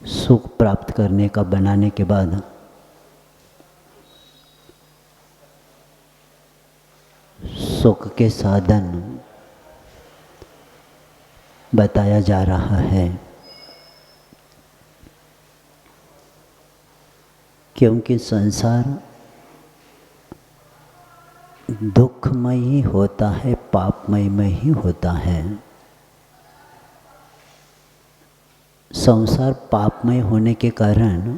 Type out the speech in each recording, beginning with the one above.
सुख प्राप्त करने का बनाने के बाद सुख के साधन बताया जा रहा है, क्योंकि संसार दुखमय ही होता है, पापमय में ही होता है। संसार पापमय होने के कारण,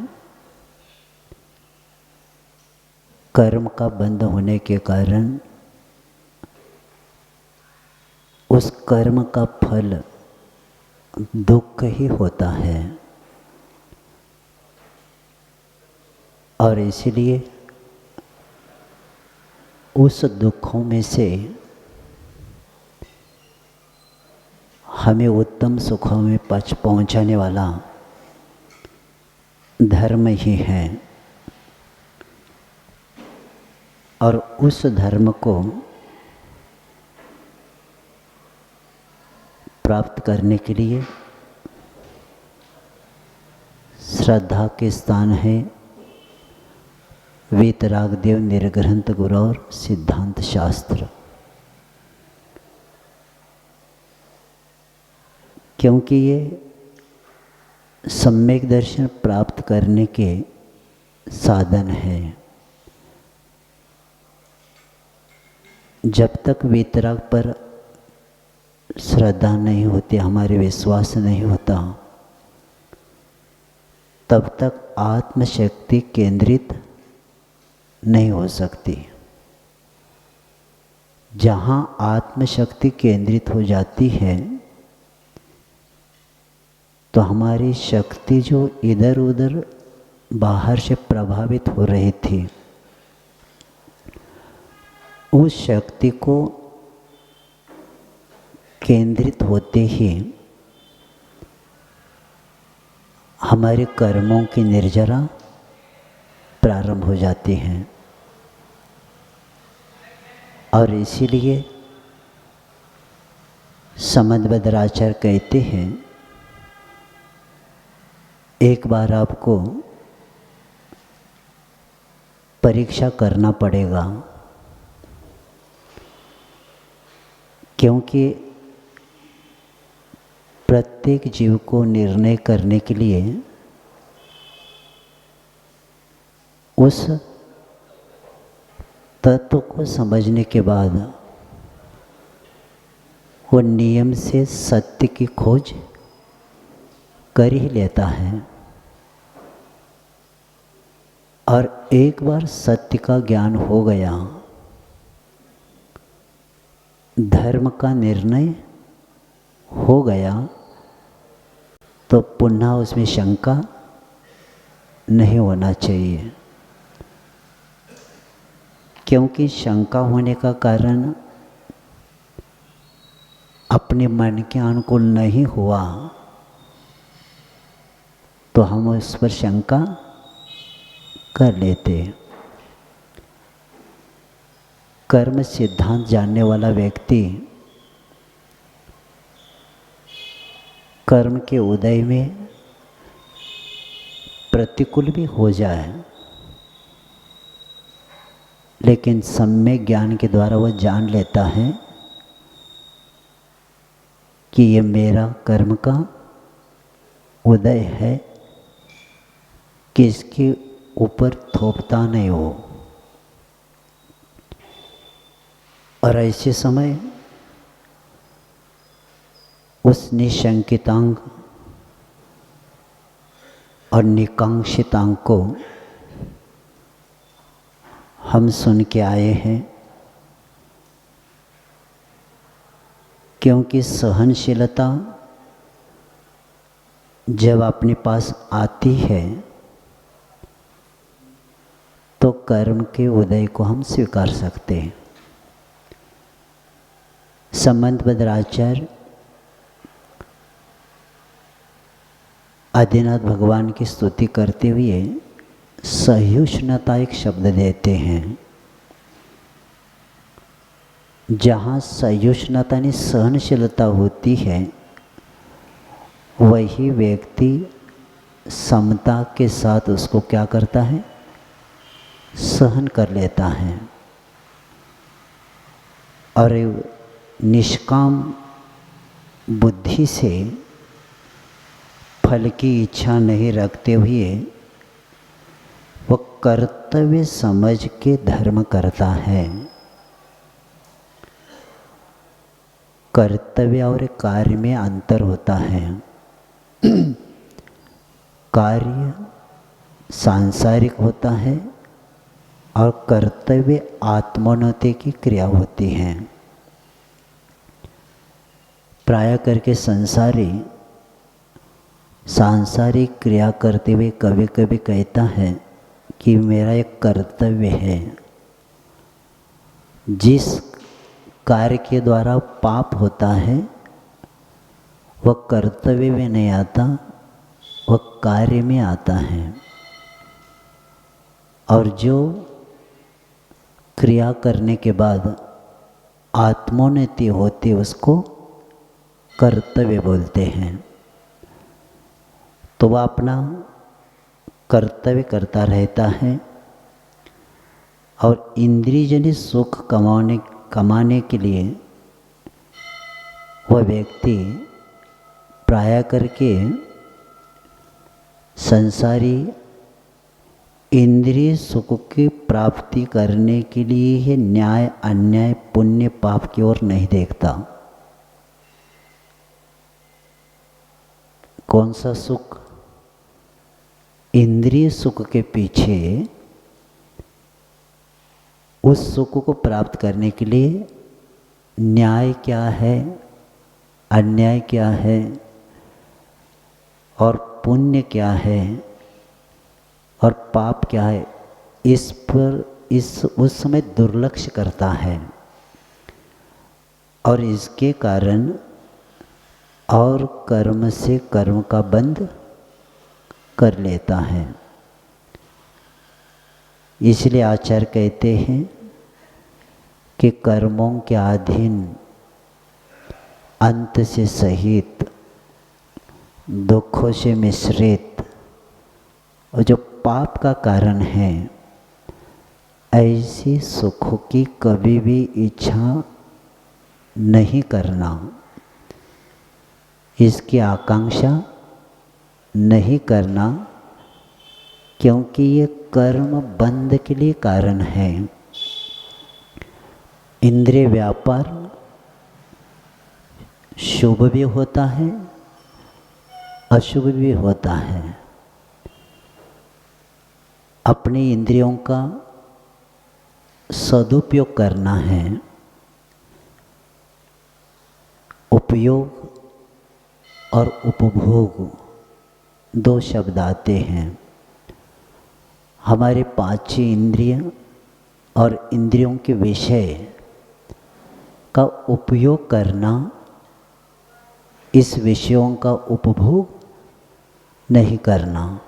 कर्म का बंध होने के कारण उस कर्म का फल दुख ही होता है। और इसलिए उस दुखों में से हमें उत्तम सुखों में पहुंचाने वाला धर्म ही है। और उस धर्म को प्राप्त करने के लिए श्रद्धा के स्थान है वीतरागदेव निर्ग्रंथ गुरु और सिद्धांत शास्त्र। क्योंकि ये सम्यक दर्शन प्राप्त करने के साधन है। जब तक वीतराग पर श्रद्धा नहीं होती, हमारे विश्वास नहीं होता, तब तक आत्मशक्ति केंद्रित नहीं हो सकती। जहाँ आत्मशक्ति केंद्रित हो जाती है तो हमारी शक्ति जो इधर उधर बाहर से प्रभावित हो रही थी, उस शक्ति को केंद्रित होते ही हमारे कर्मों की निर्जरा प्रारंभ हो जाती हैं। और इसीलिए समदभद्राचार्य कहते हैं, एक बार आपको परीक्षा करना पड़ेगा, क्योंकि प्रत्येक जीव को निर्णय करने के लिए उस तत्व को समझने के बाद वो नियम से सत्य की खोज कर ही लेता है। और एक बार सत्य का ज्ञान हो गया, धर्म का निर्णय हो गया, तो पुनः उसमें शंका नहीं होना चाहिए। क्योंकि शंका होने का कारण अपने मन के अनुकूल नहीं हुआ तो हम उस पर शंका कर लेते। कर्म सिद्धांत जानने वाला व्यक्ति कर्म के उदय में प्रतिकूल भी हो जाए, लेकिन सम्यक ज्ञान के द्वारा वह जान लेता है कि ये मेरा कर्म का उदय है, कि इसके ऊपर थोपता नहीं हो। और ऐसे समय उस निशंकितांग और निकांक्षितांग को हम सुन के आए हैं, क्योंकि सहनशीलता जब अपने पास आती है तो कर्म के उदय को हम स्वीकार सकते हैं। समदभद्राचार्य आदिनाथ भगवान की स्तुति करते हुए सहिष्णुता एक शब्द देते हैं। जहाँ सहिष्णुता यानी सहनशीलता होती है, वही व्यक्ति समता के साथ उसको क्या करता है, सहन कर लेता है। और निष्काम बुद्धि से फल की इच्छा नहीं रखते हुए वह कर्तव्य समझ के धर्म करता है। कर्तव्य और कार्य में अंतर होता है। कार्य सांसारिक होता है और कर्तव्य आत्मोन्नति की क्रिया होती है। प्राय करके सांसारिक क्रिया करते हुए कभी कभी कहता है कि मेरा एक कर्तव्य है। जिस कार्य के द्वारा पाप होता है वह कर्तव्य में नहीं आता, वह कार्य में आता है। और जो क्रिया करने के बाद आत्मोन्नति होती उसको कर्तव्य बोलते हैं। तो वह अपना कर्तव्य करता रहता है और इंद्रियजनित सुख कमाने के लिए वह व्यक्ति प्राय करके संसारी इंद्रिय सुख की प्राप्ति करने के लिए ही न्याय अन्याय पुण्य पाप की ओर नहीं देखता। कौन सा सुख? इंद्रिय सुख के पीछे उस सुख को प्राप्त करने के लिए न्याय क्या है, अन्याय क्या है और पुण्य क्या है और पाप क्या है, इस पर उस समय दुर्लक्ष्य करता है। और इसके कारण और कर्म से कर्म का बंध कर लेता है। इसलिए आचार्य कहते हैं कि कर्मों के अधीन अंत से सहित दुखों से मिश्रित और जो पाप का कारण है, ऐसी सुखों की कभी भी इच्छा नहीं करना, इसकी आकांक्षा नहीं करना, क्योंकि ये कर्म बंध के लिए कारण है। इंद्रिय व्यापार शुभ भी होता है, अशुभ भी होता है। अपनी इंद्रियों का सदुपयोग करना है। उपयोग और उपभोग दो शब्द आते हैं। हमारे पांच इंद्रिय और इंद्रियों के विषय का उपयोग करना, इस विषयों का उपभोग नहीं करना।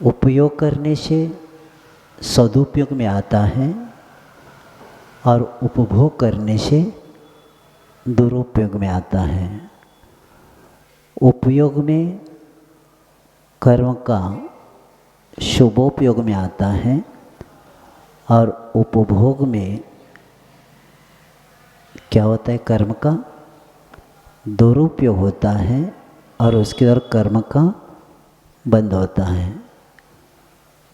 उपयोग करने से सदुपयोग में आता है और उपभोग करने से दुरुपयोग में आता है। उपयोग में कर्म का शुभोपयोग में आता है और उपभोग में क्या होता है, कर्म का दुरुपयोग होता है और उसके द्वारा कर्म का बंद होता है।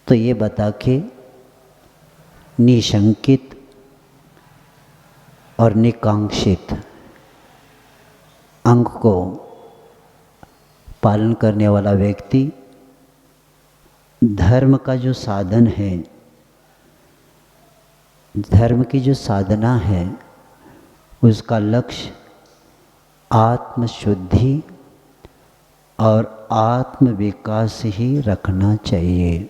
तो ये बता के निशंकित और निकांक्षित अंग को पालन करने वाला व्यक्ति धर्म का जो साधन है, धर्म की जो साधना है, उसका लक्ष्य आत्मशुद्धि और आत्म विकास ही रखना चाहिए।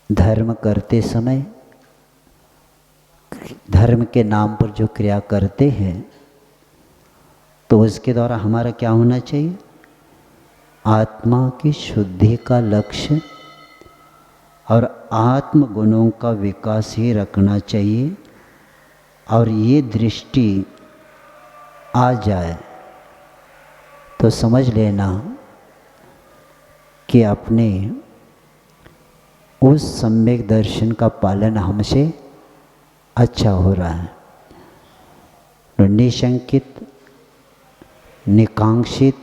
धर्म करते समय धर्म के नाम पर जो क्रिया करते हैं तो उसके द्वारा हमारा क्या होना चाहिए, आत्मा की शुद्धि का लक्ष्य और आत्म गुणों का विकास ही रखना चाहिए। और ये दृष्टि आ जाए तो समझ लेना कि अपने उस सम्यक दर्शन का पालन हमसे अच्छा हो रहा है। तो निशंकित, निकांक्षित,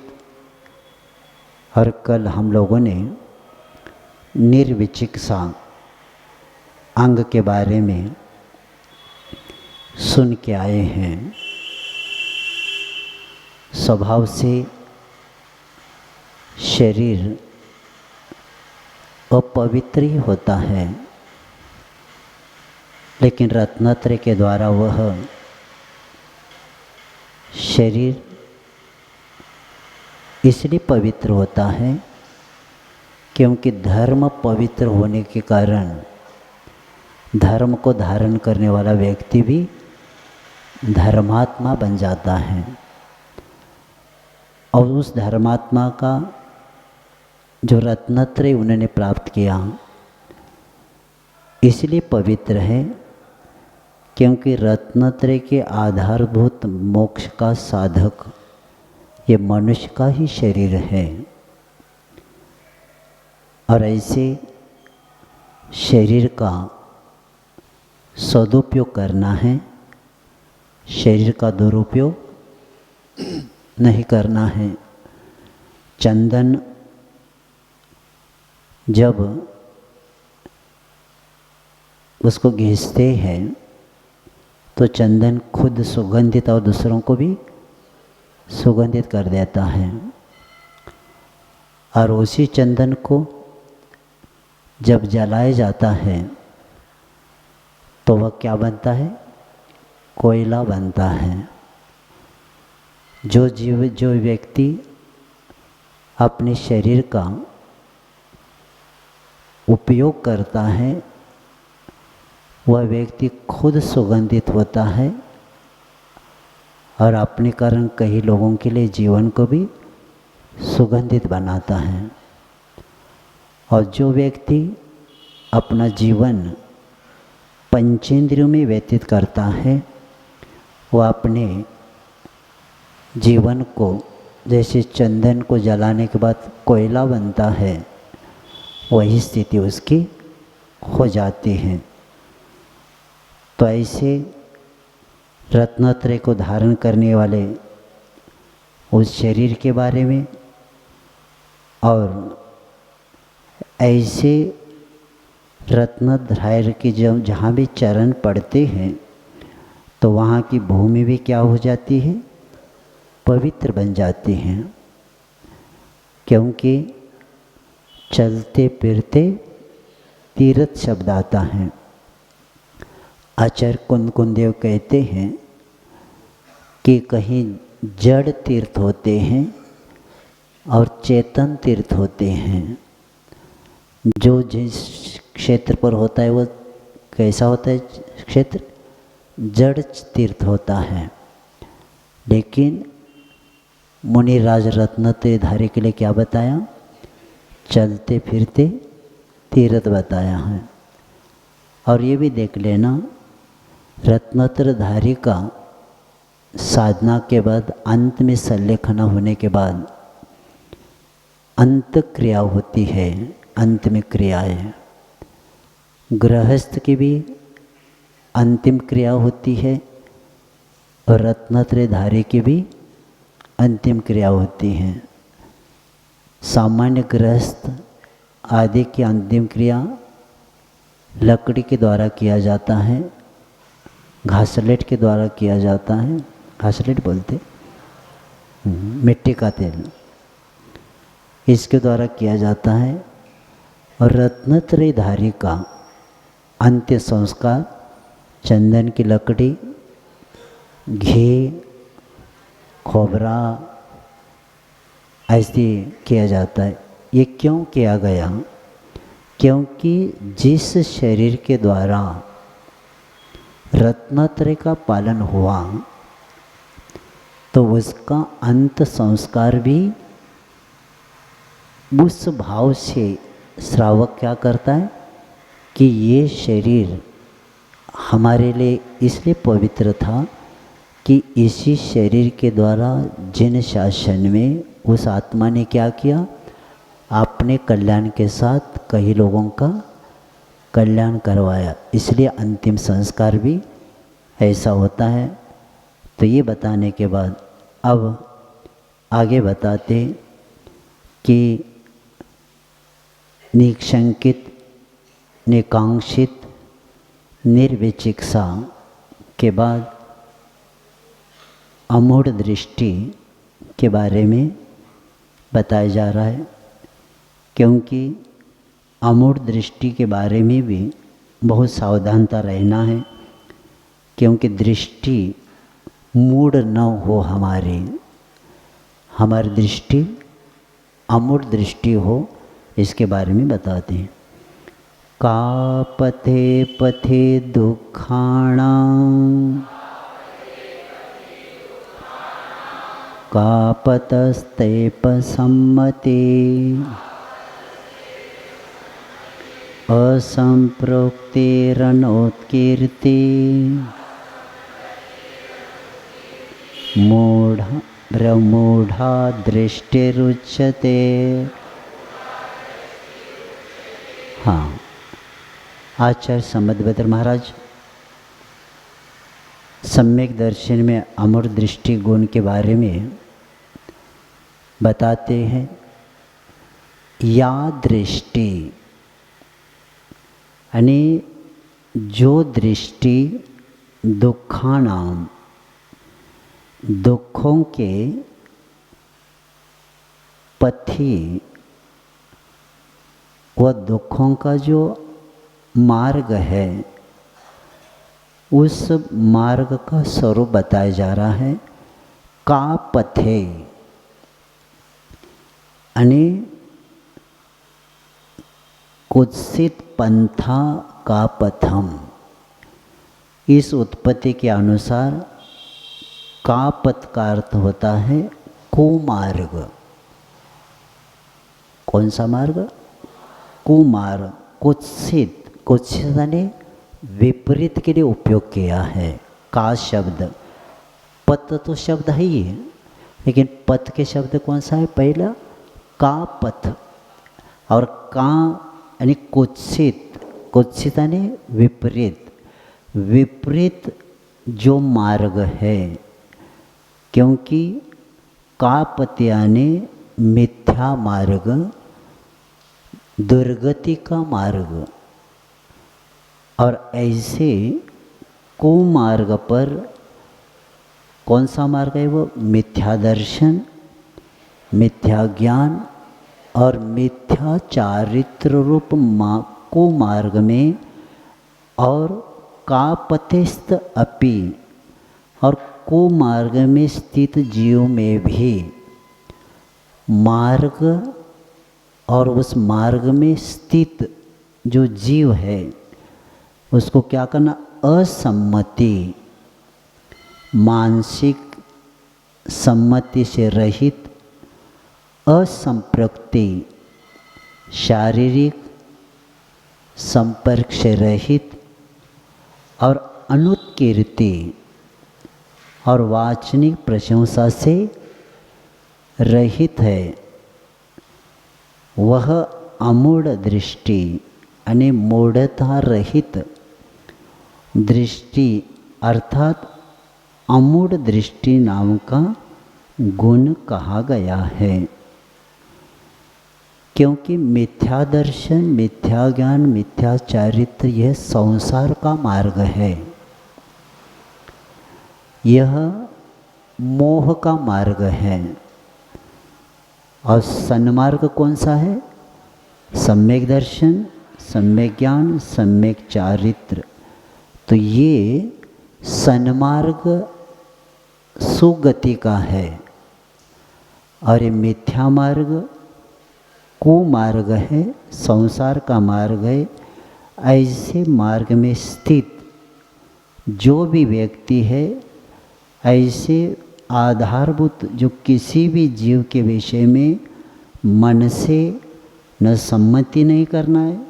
और कल हम लोगों ने निर्विचिकित्सा अंग के बारे में सुन के आए हैं। स्वभाव से शरीर अपवित्र ही होता है, लेकिन रत्नत्रय के द्वारा वह शरीर इसलिए पवित्र होता है क्योंकि धर्म पवित्र होने के कारण धर्म को धारण करने वाला व्यक्ति भी धर्मात्मा बन जाता है, और उस धर्मात्मा का जो रत्नत्रय उन्होंने प्राप्त किया इसलिए पवित्र है क्योंकि रत्नत्रय के आधारभूत मोक्ष का साधक ये मनुष्य का ही शरीर है। और ऐसे शरीर का सदुपयोग करना है, शरीर का दुरुपयोग नहीं करना है। चंदन जब उसको घिसते हैं तो चंदन खुद सुगंधित और दूसरों को भी सुगंधित कर देता है, और उसी चंदन को जब जलाया जाता है तो वह क्या बनता है? कोयला बनता है। जो व्यक्ति अपने शरीर का उपयोग करता है वह व्यक्ति खुद सुगंधित होता है और अपने कारण कई लोगों के लिए जीवन को भी सुगंधित बनाता है। और जो व्यक्ति अपना जीवन पंचेंद्रियों में व्यतीत करता है वह अपने जीवन को जैसे चंदन को जलाने के बाद कोयला बनता है वही स्थिति उसकी हो जाती है। तो ऐसे रत्नत्रय को धारण करने वाले उस शरीर के बारे में और ऐसे रत्नत्रय के जब जहाँ भी चरण पड़ते हैं तो वहाँ की भूमि भी क्या हो जाती है? पवित्र बन जाती हैं, क्योंकि चलते फिरते तीर्थ शब्द आता है। आचार्य कुंदेव कहते हैं कि कहीं जड़ तीर्थ होते हैं और चेतन तीर्थ होते हैं। जो जिस क्षेत्र पर होता है वो कैसा होता है क्षेत्र? जड़ तीर्थ होता है। लेकिन मुनि राज रत्नत्रयधारी के लिए क्या बताया? चलते फिरते तीर्थ बताया है। और ये भी देख लेना, रत्नत्रयधारी का साधना के बाद अंत में संलेखना होने के बाद अंत क्रिया होती है, अंत में क्रियाएं। गृहस्थ की भी अंतिम क्रिया होती है और रत्नत्रयधारी की भी अंतिम क्रिया होती है। सामान्य गृहस्थ आदि की अंतिम क्रिया लकड़ी के द्वारा किया जाता है, घासलेट के द्वारा किया जाता है। घासलेट बोलते मिट्टी का तेल, इसके द्वारा किया जाता है। और रत्नत्रयधारी का अंत्य संस्कार चंदन की लकड़ी, घी, खोबरा ऐसे किया जाता है। ये क्यों किया गया? क्योंकि जिस शरीर के द्वारा रत्नत्रय का पालन हुआ तो उसका अंत संस्कार भी उस भाव से श्रावक क्या करता है कि ये शरीर हमारे लिए इसलिए पवित्र था कि इसी शरीर के द्वारा जिन शासन में उस आत्मा ने क्या किया? आपने कल्याण के साथ कई लोगों का कल्याण करवाया, इसलिए अंतिम संस्कार भी ऐसा होता है। तो ये बताने के बाद अब आगे बताते कि निशंकित, निकांक्षित, निर्विचिकित्सा के बाद अमूढ़ दृष्टि के बारे में बताया जा रहा है, क्योंकि अमूढ़ दृष्टि के बारे में भी बहुत सावधानता रहना है, क्योंकि दृष्टि मूढ़ न हो, हमारी दृष्टि अमूढ़ दृष्टि हो, इसके बारे में बताते हैं। का पथे पथे दुखाणां का पतस्तेपसम्मते असंप्रोक्तिरनोत्कीर्ति मूढ़ा दृष्टिरुच्यते। हाँ, आचार्य संबतभद्र महाराज सम्यक दर्शन में अमूढ़ दृष्टि गुण के बारे में बताते हैं। या दृष्टि यानी जो दृष्टि दुखानाम, दुखों के पथी, वह दुखों का जो मार्ग है, उस मार्ग का स्वरूप बताया जा रहा है। का पथे यानी कुत्सित पंथा का पथम। इस उत्पत्ति के अनुसार का पथ का अर्थ होता है कुमार्ग। कौन सा मार्ग? कुमार्ग। कुत्सित, कुत्सित यानी विपरीत के लिए उपयोग किया है का शब्द। पथ तो शब्द है ही है, लेकिन पथ के शब्द कौन सा है? पहला का पथ, और का यानी कुत्सित, कुत्सित यानी विपरीत, विपरीत जो मार्ग है, क्योंकि का पथ यानी मिथ्या मार्ग, दुर्गति का मार्ग, और ऐसे कुमार्ग पर कौन सा मार्ग है? वो मिथ्या दर्शन, मिथ्या ज्ञान और मिथ्या चारित्र रूप कुमार्ग में, और का पथस्थ अपि, और कुमार्ग में स्थित जीव में भी मार्ग, और उस मार्ग में स्थित जो जीव है उसको क्या करना? असम्मति, मानसिक सम्मति से रहित, असंप्रक्ति, शारीरिक संपर्क से रहित, और अनुत्कीर्ति और वाचनिक प्रशंसा से रहित है, वह अमूढ़ दृष्टि यानी मूढ़ता रहित दृष्टि अर्थात अमूढ़ दृष्टि नाम का गुण कहा गया है। क्योंकि मिथ्या दर्शन, मिथ्या ज्ञान, मिथ्या चारित्र यह संसार का मार्ग है, यह मोह का मार्ग है। और सन्मार्ग कौन सा है? सम्यक दर्शन, सम्यक ज्ञान, सम्यक चारित्र। तो ये सन्मार्ग सुगति का है, और ये मिथ्या मार्ग कुमार्ग है, संसार का मार्ग है। ऐसे मार्ग में स्थित जो भी व्यक्ति है, ऐसे आधारभूत जो किसी भी जीव के विषय में मन से न सम्मति नहीं करना है,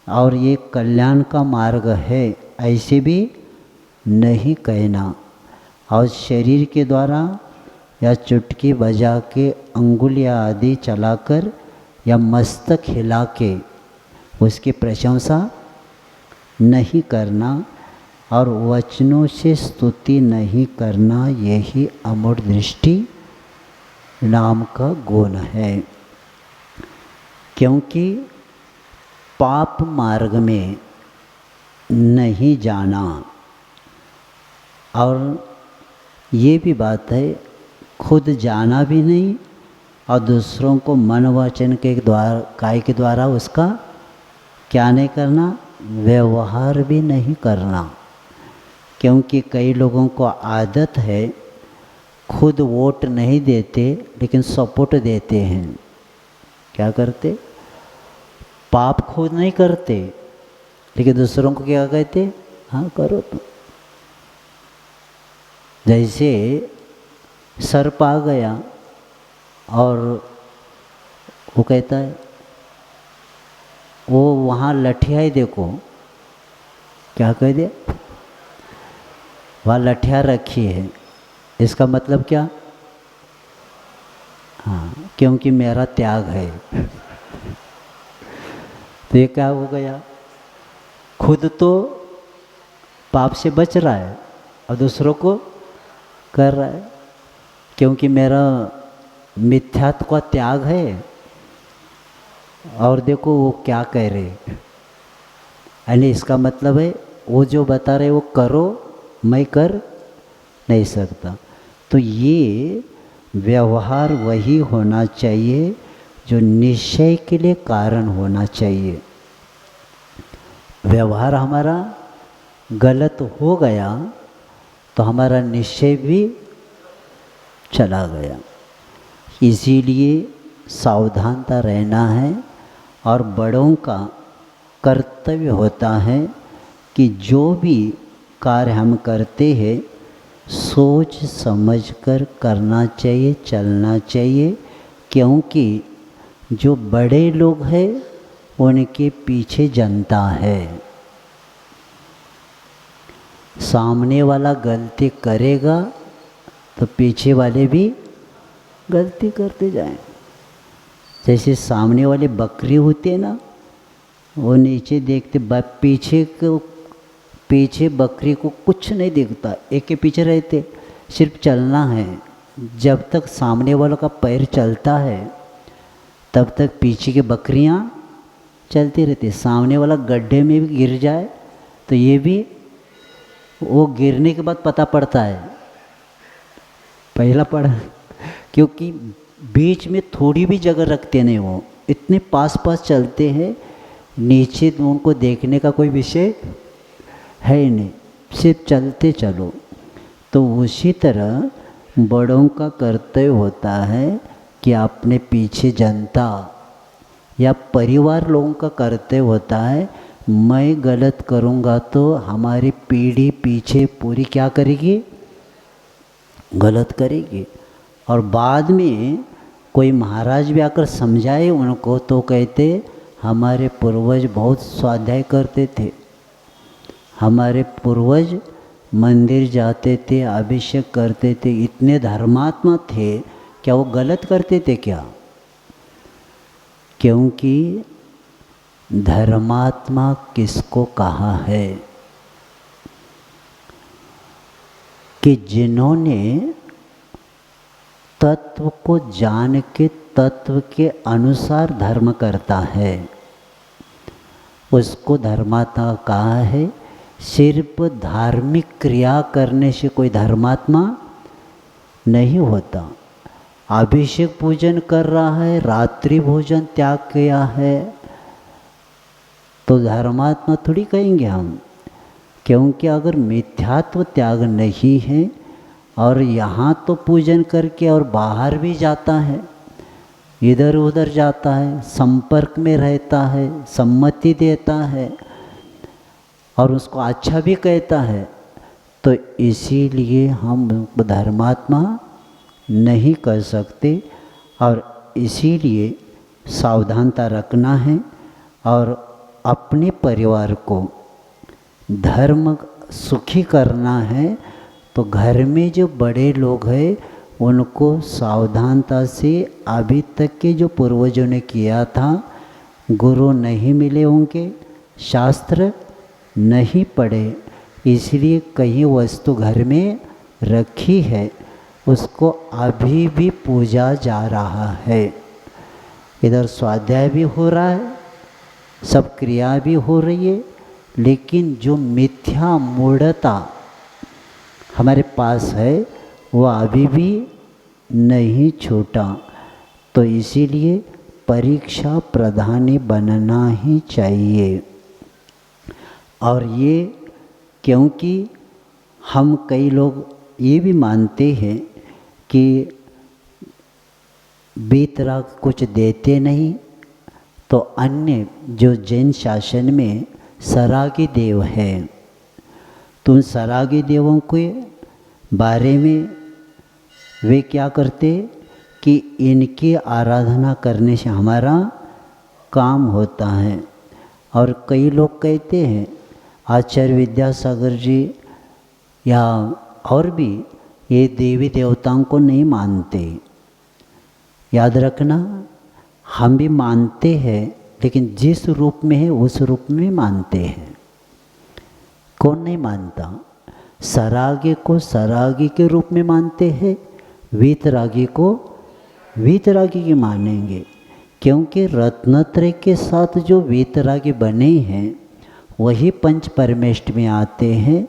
और ये कल्याण का मार्ग है ऐसे भी नहीं कहना, और शरीर के द्वारा या चुटकी बजा के अंगुलियां आदि चलाकर या मस्तक हिला के उसकी प्रशंसा नहीं करना और वचनों से स्तुति नहीं करना, यही अमूढ़ दृष्टि नाम का गुण है। क्योंकि पाप मार्ग में नहीं जाना, और ये भी बात है खुद जाना भी नहीं और दूसरों को मन वचन के द्वारा काय के द्वारा उसका क्या नहीं करना, व्यवहार भी नहीं करना। क्योंकि कई लोगों को आदत है खुद वोट नहीं देते लेकिन सपोर्ट देते हैं। क्या करते, पाप खुद नहीं करते लेकिन दूसरों को क्या कहते, हाँ करो तुम। जैसे सर्प आ गया और वो कहता है, वो वहाँ लठिया ही देखो, क्या कह दे, वहाँ लठिया रखी है, इसका मतलब क्या, हाँ क्योंकि मेरा त्याग है। तो ये क्या हो गया, खुद तो पाप से बच रहा है और दूसरों को कर रहा है, क्योंकि मेरा मिथ्यात्व का त्याग है। और देखो वो क्या कह रहे, यानी इसका मतलब है वो जो बता रहे वो करो, मैं कर नहीं सकता। तो ये व्यवहार वही होना चाहिए जो निश्चय के लिए कारण होना चाहिए। व्यवहार हमारा गलत हो गया तो हमारा निश्चय भी चला गया। इसीलिए सावधानता रहना है और बड़ों का कर्तव्य होता है कि जो भी कार्य हम करते हैं सोच समझकर करना चाहिए, चलना चाहिए। क्योंकि जो बड़े लोग हैं उनके पीछे जनता है। सामने वाला गलती करेगा तो पीछे वाले भी गलती करते जाएं। जैसे सामने वाले बकरी होती है ना, वो नीचे देखते पीछे बकरी को कुछ नहीं दिखता, एक के पीछे रहते, सिर्फ चलना है। जब तक सामने वालों का पैर चलता है तब तक पीछे की बकरियां चलती रहती। सामने वाला गड्ढे में भी गिर जाए तो ये भी वो गिरने के बाद पता पड़ता है, पहला पड़ा, क्योंकि बीच में थोड़ी भी जगह रखते नहीं, वो इतने पास पास चलते हैं, नीचे तो उनको देखने का कोई विषय है ही नहीं, सिर्फ चलते चलो। तो उसी तरह बड़ों का कर्तव्य होता है कि अपने पीछे जनता या परिवार लोगों का कर्तव्य होता है, मैं गलत करूँगा तो हमारी पीढ़ी पीछे पूरी क्या करेगी, गलत करेगी। और बाद में कोई महाराज भी आकर समझाए उनको तो कहते हमारे पूर्वज बहुत स्वाध्याय करते थे, हमारे पूर्वज मंदिर जाते थे, अभिषेक करते थे, इतने धर्मात्मा थे, क्या वो गलत करते थे क्या? क्योंकि धर्मात्मा किसको कहा है कि जिन्होंने तत्व को जान के तत्व के अनुसार धर्म करता है उसको धर्मात्मा कहा है। सिर्फ धार्मिक क्रिया करने से कोई धर्मात्मा नहीं होता। अभिषेक पूजन कर रहा है, रात्रि भोजन त्याग किया है, तो धर्मात्मा थोड़ी कहेंगे हम। क्योंकि अगर मिथ्यात्व त्याग नहीं है और यहाँ तो पूजन करके और बाहर भी जाता है, इधर उधर जाता है, संपर्क में रहता है, सम्मति देता है और उसको अच्छा भी कहता है, तो इसीलिए हम धर्मात्मा नहीं कर सकते। और इसीलिए सावधानता रखना है और अपने परिवार को धर्म सुखी करना है। तो घर में जो बड़े लोग हैं उनको सावधानता से अभी तक के जो पूर्वजों ने किया था, गुरु नहीं मिले होंगे, शास्त्र नहीं पढ़े, इसलिए कहीं वस्तु घर में रखी है, उसको अभी भी पूजा जा रहा है। इधर स्वाध्याय भी हो रहा है, सब क्रिया भी हो रही है, लेकिन जो मिथ्या मूढ़ता हमारे पास है वो अभी भी नहीं छूटा। तो इसीलिए परीक्षा प्रधानी बनना ही चाहिए। और ये क्योंकि हम कई लोग ये भी मानते हैं कि वीतराग कुछ देते नहीं, तो अन्य जो जैन शासन में सरागी देव है, तो उन सरागी देवों के बारे में वे क्या करते कि इनकी आराधना करने से हमारा काम होता है। और कई लोग कहते हैं, आचार्य विद्यासागर जी या और भी, ये देवी देवताओं को नहीं मानते। याद रखना, हम भी मानते हैं, लेकिन जिस रूप में है उस रूप में मानते हैं। कौन नहीं मानता? सरागी को सरागी के रूप में मानते हैं, वीतरागी को वीतरागी की मानेंगे, क्योंकि रत्नत्रय के साथ जो वीतरागी बने हैं वही पंच परमेष्ठ में आते हैं।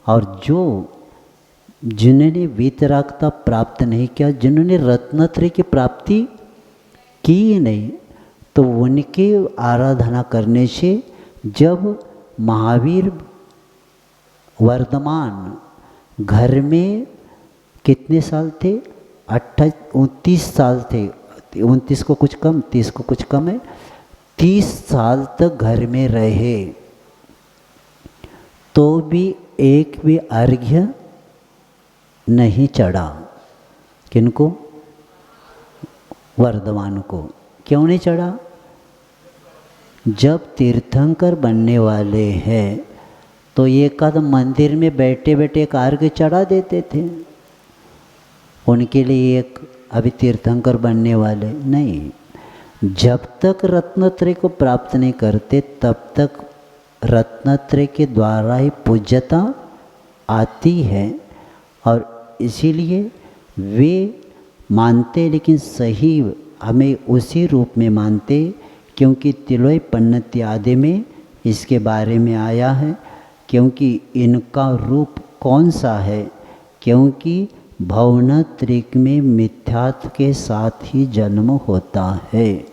और जो जिन्होंने वीतरागता प्राप्त नहीं किया, जिन्होंने रत्नत्रय की प्राप्ति की नहीं, तो उनकी आराधना करने से, जब महावीर वर्धमान घर में कितने साल थे? 29 साल थे, 29 को कुछ कम, 30 को कुछ कम है, 30 साल तक घर में रहे, तो भी एक भी अर्घ्य नहीं चढ़ा। किनको? वर्धमान को। क्यों नहीं चढ़ा? जब तीर्थंकर बनने वाले हैं तो एक आध मंदिर में बैठे बैठे एक अर्घ्य चढ़ा देते थे। उनके लिए एक अभी तीर्थंकर बनने वाले नहीं, जब तक रत्नत्रय को प्राप्त नहीं करते तब तक रत्नत्रय के द्वारा ही पूज्यता आती है। और इसीलिए वे मानते, लेकिन सही हमें उसी रूप में मानते, क्योंकि तिलोय पन्नति आदि में इसके बारे में आया है। क्योंकि इनका रूप कौन सा है? क्योंकि भवनत्रिक में मिथ्यात्व के साथ ही जन्म होता है।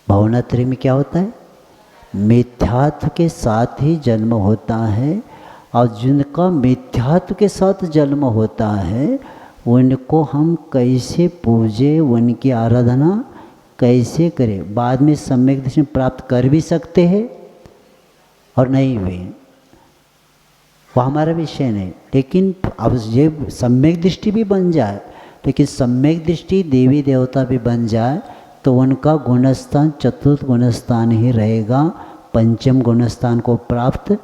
भवनत्रिक में क्या होता है? मिथ्यात्व के साथ ही जन्म होता है। और जिनका मिथ्यात्व के साथ जन्म होता है उनको हम कैसे पूजे, उनकी आराधना कैसे करें? बाद में सम्यक दृष्टि प्राप्त कर भी सकते हैं और नहीं भी, वो हमारा विषय नहीं। लेकिन अब ये सम्यक दृष्टि भी बन जाए, लेकिन सम्यक दृष्टि देवी देवता भी बन जाए, तो उनका गुणस्थान चतुर्थ गुणस्थान ही रहेगा, पंचम गुणस्थान को प्राप्त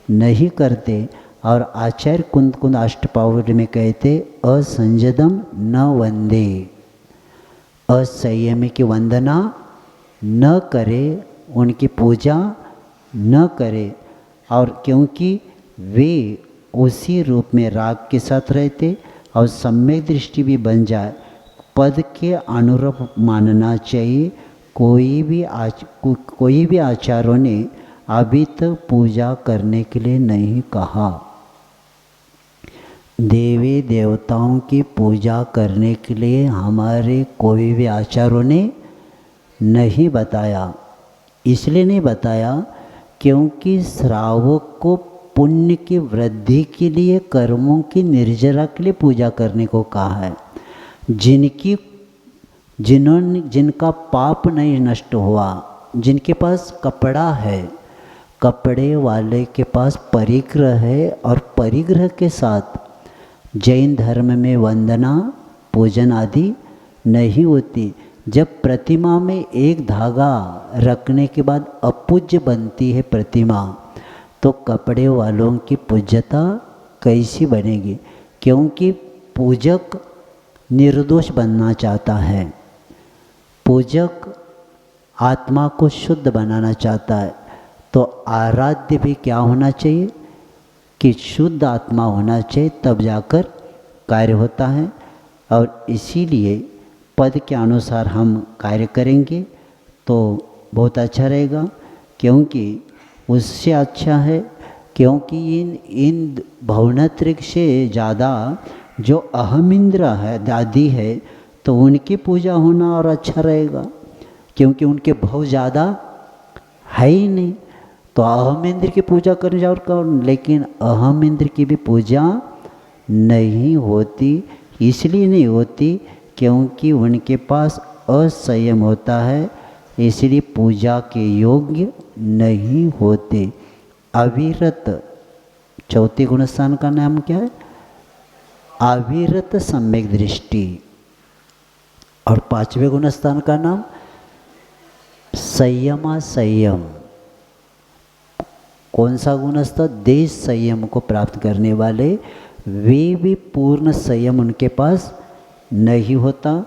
नहीं करते। और आचार्य कुंद कुंद अष्टपावली में कहते, असंजदम न वंदे, असंयमी की वंदना न करे, उनकी पूजा न करे। और क्योंकि वे उसी रूप में राग के साथ रहते और सम्यक दृष्टि भी बन जाए, पद के अनुरूप मानना चाहिए। कोई भी आचार्यों ने अभी तक पूजा करने के लिए नहीं कहा। देवी देवताओं की पूजा करने के लिए हमारे कोई भी आचार्यों ने नहीं बताया। इसलिए नहीं बताया क्योंकि श्रावक को पुण्य की वृद्धि के लिए, कर्मों की निर्जरा के लिए पूजा करने को कहा है। जिनका पाप नहीं नष्ट हुआ, जिनके पास कपड़ा है, कपड़े वाले के पास परिग्रह है, और परिग्रह के साथ जैन धर्म में वंदना पूजन आदि नहीं होती। जब प्रतिमा में एक धागा रखने के बाद अपूज्य बनती है प्रतिमा, तो कपड़े वालों की पूज्यता कैसी बनेगी? क्योंकि पूजक निर्दोष बनना चाहता है, पूजक आत्मा को शुद्ध बनाना चाहता है, तो आराध्य भी क्या होना चाहिए कि शुद्ध आत्मा होना चाहिए, तब जाकर कार्य होता है। और इसीलिए पद के अनुसार हम कार्य करेंगे तो बहुत अच्छा रहेगा, क्योंकि उससे अच्छा है, क्योंकि इन भवनत्रिक से ज़्यादा जो अहम इंद्र है दादी है, तो उनकी पूजा होना और अच्छा रहेगा, क्योंकि उनके भाव ज़्यादा है ही नहीं। तो अहम इंद्र की पूजा करने जाओ कौन, लेकिन अहम इंद्र की भी पूजा नहीं होती। इसलिए नहीं होती क्योंकि उनके पास असंयम होता है, इसलिए पूजा के योग्य नहीं होते। अविरत, चौथे गुणस्थान का नाम क्या है? अविरत सम्यक दृष्टि। और पांचवें गुणस्थान का नाम संयमा संयम। कौन सा गुणस्थान? देश संयम को प्राप्त करने वाले, वे भी पूर्ण संयम उनके पास नहीं होता।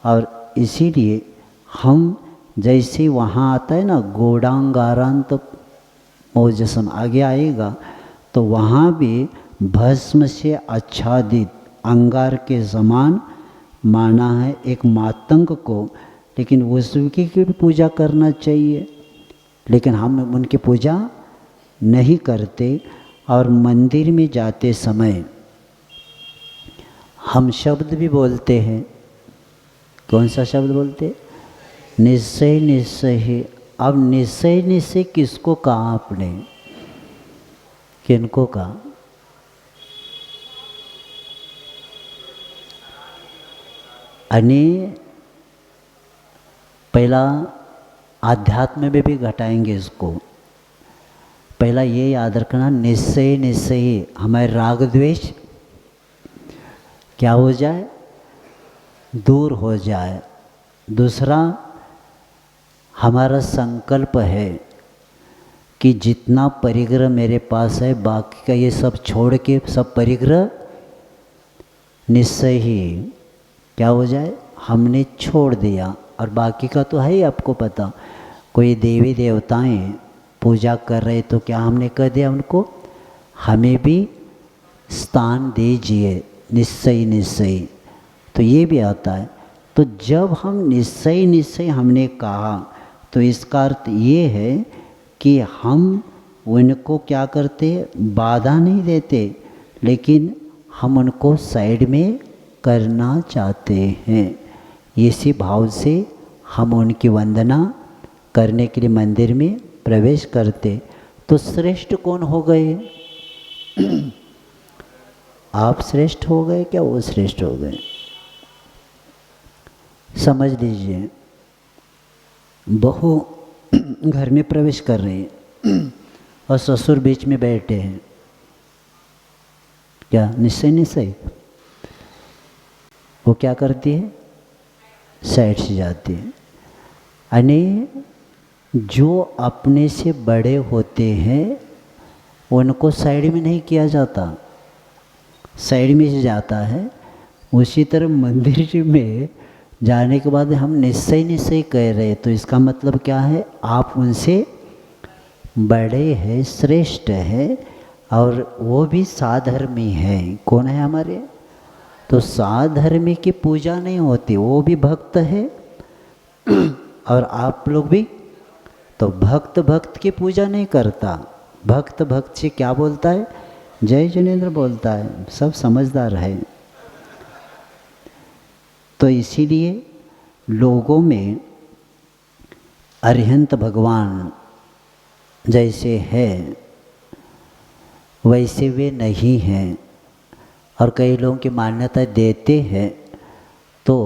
और इसीलिए हम जैसे वहाँ आता है ना गोडांगारांत ओजसम, आगे आएगा, तो वहाँ भी भस्म से आच्छादित अंगार के समान माना है एक मातंग को, लेकिन उसकी की भी पूजा करना चाहिए, लेकिन हम उनकी पूजा नहीं करते। और मंदिर में जाते समय हम शब्द भी बोलते हैं। कौन सा शब्द बोलते? निश्चय निश्चय। अब निश्चय निश्चय किसको कहा आपने, किनको कहा? यानी पहला आध्यात्म में भी घटाएंगे इसको। पहला ये याद रखना, निश्चय निश्चय हमारे राग द्वेष क्या हो जाए, दूर हो जाए। दूसरा हमारा संकल्प है कि जितना परिग्रह मेरे पास है, बाकी का ये सब छोड़ के सब परिग्रह निश्चय ही क्या हो जाए, हमने छोड़ दिया। और बाकी का तो है ही आपको पता, कोई देवी देवताएं पूजा कर रहे तो क्या हमने कह दिया उनको, हमें भी स्थान दीजिए, निश्चय निश्चय। तो ये भी आता है। तो जब हम निश्चय निश्चय हमने कहा, तो इसका अर्थ ये है कि हम उनको क्या करते, बाधा नहीं देते, लेकिन हम उनको साइड में करना चाहते हैं। इसी भाव से हम उनकी वंदना करने के लिए मंदिर में प्रवेश करते। तो श्रेष्ठ कौन हो गए? आप श्रेष्ठ हो गए क्या वो श्रेष्ठ हो गए? समझ लीजिए, बहू घर में प्रवेश कर रही है और ससुर बीच में बैठे हैं, क्या निश्चय निश्चय वो क्या करती है, साइड से जाती है। यानी जो अपने से बड़े होते हैं उनको साइड में नहीं किया जाता, साइड में से जाता है। उसी तरह मंदिर में जाने के बाद हम निश्चय निश्चय कह रहे, तो इसका मतलब क्या है, आप उनसे बड़े हैं, श्रेष्ठ है, और वो भी साधर्मी है। कौन है हमारे? तो साधर्मी की पूजा नहीं होती, वो भी भक्त है और आप लोग भी। तो भक्त भक्त की पूजा नहीं करता, भक्त भक्त से क्या बोलता है, जय जिनेन्द्र बोलता है, सब समझदार है। तो इसीलिए लोगों में अरिहंत भगवान जैसे है वैसे वे नहीं हैं, और कई लोगों की मान्यता देते हैं। तो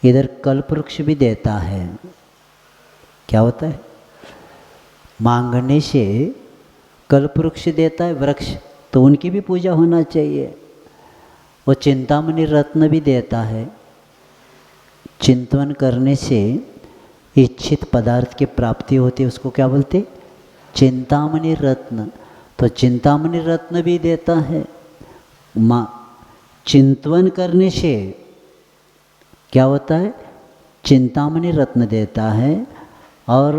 इधर कल्पवृक्ष भी देता है, क्या होता है, मांगने से कल्पवृक्ष देता है वृक्ष, तो उनकी भी पूजा होना चाहिए। वो चिंतामणि रत्न भी देता है, चिंतन करने से इच्छित पदार्थ की प्राप्ति होती है, उसको क्या बोलते, चिंतामणि रत्न। तो चिंतामणि रत्न भी देता है। चिंतन करने से क्या होता है, चिंतामणि रत्न देता है। और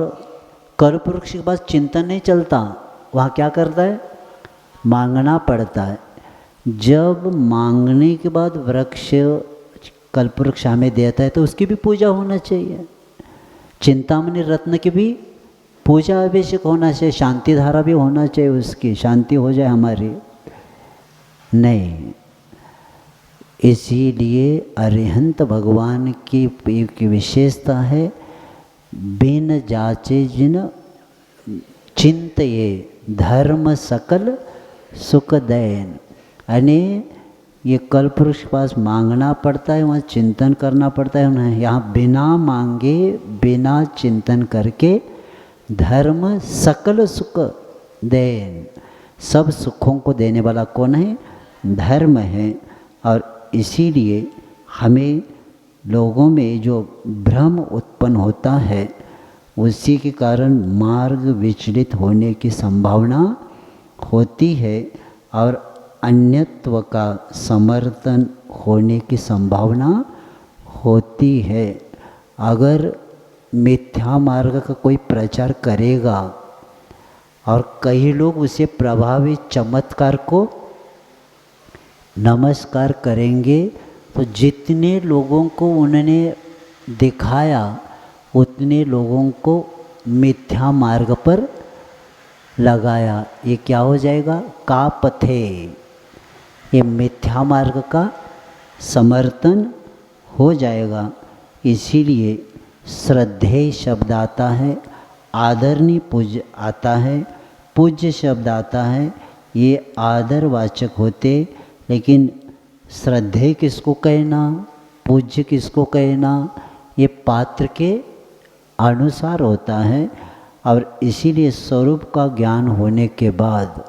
कल्पवृक्ष के पास चिंतन नहीं चलता, वहाँ क्या करता है, मांगना पड़ता है। जब मांगने के बाद वृक्ष कल्पवृक्ष हमें देता है तो उसकी भी पूजा होना चाहिए। चिंतामणि रत्न की भी पूजा अभिषेक होना चाहिए, शांति धारा भी होना चाहिए, उसकी शांति हो जाए हमारी। नहीं, इसीलिए अरिहंत भगवान की एक विशेषता है, बिन जाचे जिन चिंतये धर्म सकल सुख दैन। यानी ये कल्पवृक्ष के पास मांगना पड़ता है, वहाँ चिंतन करना पड़ता है। उन्हें यहाँ बिना मांगे बिना चिंतन करके धर्म सकल सुख देन, सब सुखों को देने वाला कौन है, धर्म है। और इसीलिए हमें लोगों में जो भ्रम उत्पन्न होता है उसी के कारण मार्ग विचलित होने की संभावना होती है और अन्यत्व का समर्थन होने की संभावना होती है। अगर मिथ्या मार्ग का कोई प्रचार करेगा और कई लोग उसे प्रभावी चमत्कार को नमस्कार करेंगे तो जितने लोगों को उन्होंने दिखाया उतने लोगों को मिथ्या मार्ग पर लगाया। ये क्या हो जाएगा, का पथे, ये मिथ्या मार्ग का समर्थन हो जाएगा। इसीलिए श्रद्धेय शब्द आता है, आदरणीय पूज्य आता है, पूज्य शब्द आता है, ये आदरवाचक होते। लेकिन श्रद्धेय किसको कहना, पूज्य किसको कहना, ये पात्र के अनुसार होता है। और इसीलिए स्वरूप का ज्ञान होने के बाद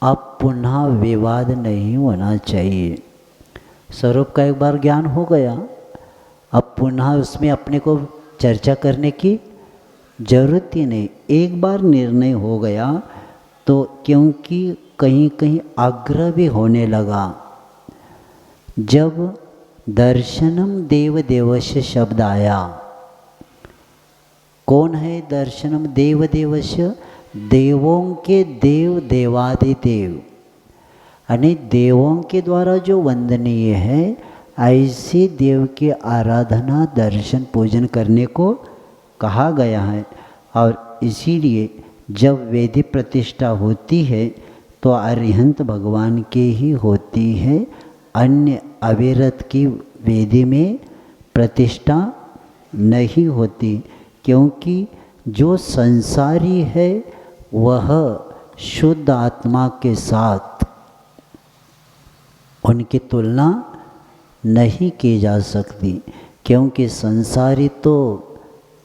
अब पुनः विवाद नहीं होना चाहिए। स्वरूप का एक बार ज्ञान हो गया, अब पुनः उसमें अपने को चर्चा करने की जरूरत ही नहीं। एक बार निर्णय हो गया तो क्योंकि कहीं कहीं आग्रह भी होने लगा। जब दर्शनम देव देवस्य शब्द आया, कौन है दर्शनम देव देवस्य, देवों के देव देवादिदेव, यानी देवों के द्वारा जो वंदनीय है ऐसे देव की आराधना दर्शन पूजन करने को कहा गया है। और इसीलिए जब वेदी प्रतिष्ठा होती है तो अरिहंत भगवान की ही होती है, अन्य अविरत की वेदी में प्रतिष्ठा नहीं होती। क्योंकि जो संसारी है वह शुद्ध आत्मा के साथ उनकी तुलना नहीं की जा सकती। क्योंकि संसारी तो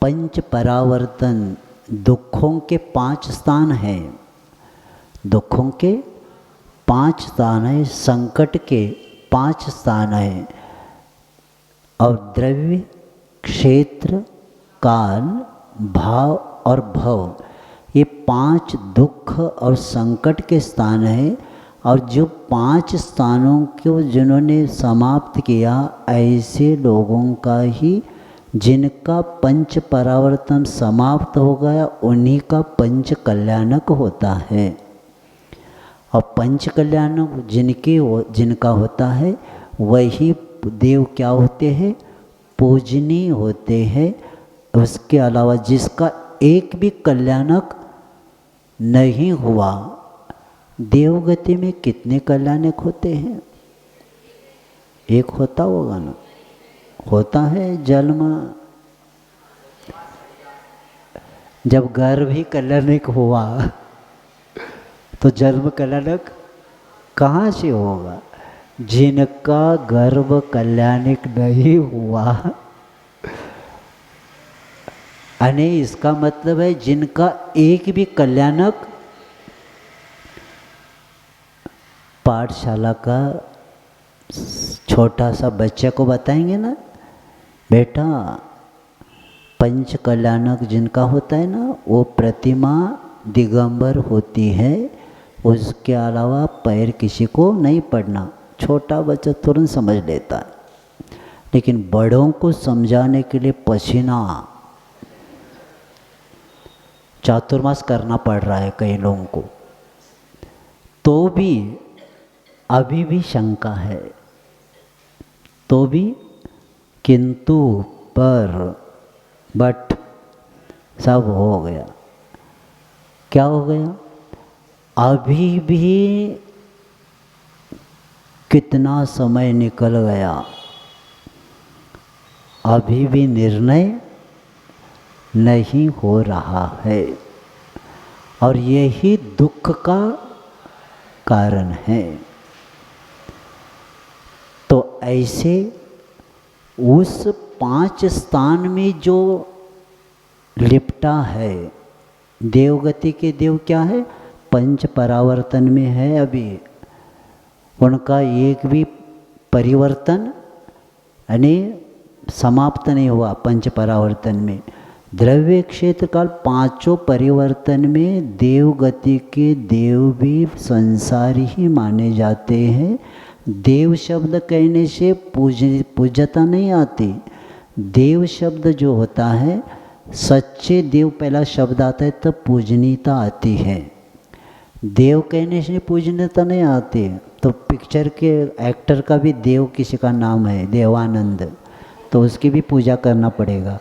पंच परावर्तन, दुखों के 5 स्थान हैं, दुखों के 5 स्थान है, संकट के 5 स्थान है। और द्रव्य, क्षेत्र, काल, भाव और भव, ये 5 दुख और संकट के स्थान है। और जो 5 स्थानों को जिन्होंने समाप्त किया ऐसे लोगों का ही, जिनका पंच परावर्तन समाप्त हो गया उन्हीं का पंच कल्याणक होता है। और पंच कल्याणक जिनका होता है वही देव क्या होते हैं, पूजनीय होते हैं। उसके अलावा जिसका एक भी कल्याणक नहीं हुआ, देवगति में कितने कल्याणक होते हैं, एक होता होगा ना, होता है जन्म। जब गर्भ ही कल्याणक हुआ तो जन्म कल्याणक कहाँ से होगा, जिनका गर्भ कल्याणक नहीं हुआ, यानी इसका मतलब है जिनका एक भी कल्याणक, पाठशाला का छोटा सा बच्चे को बताएंगे ना, बेटा पंच कल्याणक जिनका होता है ना वो प्रतिमा दिगंबर होती है, उसके अलावा पैर किसी को नहीं पड़ना। छोटा बच्चा तुरंत समझ लेता है, लेकिन बड़ों को समझाने के लिए पसीना चातुर्मास करना पड़ रहा है कई लोगों को, तो भी अभी भी शंका है, तो भी किंतु पर बट सब हो गया। क्या हो गया? अभी भी कितना समय निकल गया, अभी भी निर्णय नहीं हो रहा है, और यही दुख का कारण है। तो ऐसे उस 5 स्थान में जो लिपटा है, देवगति के देव क्या है? पंच परावर्तन में है। अभी उनका एक भी परिवर्तन यानी समाप्त नहीं हुआ। पंच परावर्तन में द्रव्य क्षेत्र काल 5 परिवर्तन में देवगति के देव भी संसारी ही माने जाते हैं। देव शब्द कहने से पूज्यता नहीं आती। देव शब्द जो होता है, सच्चे देव पहला शब्द आता है तब पूजनीयता आती है। देव कहने से पूजनीयता नहीं आती। तो पिक्चर के एक्टर का भी देव किसी का नाम है, देवानंद, तो उसकी भी पूजा करना पड़ेगा,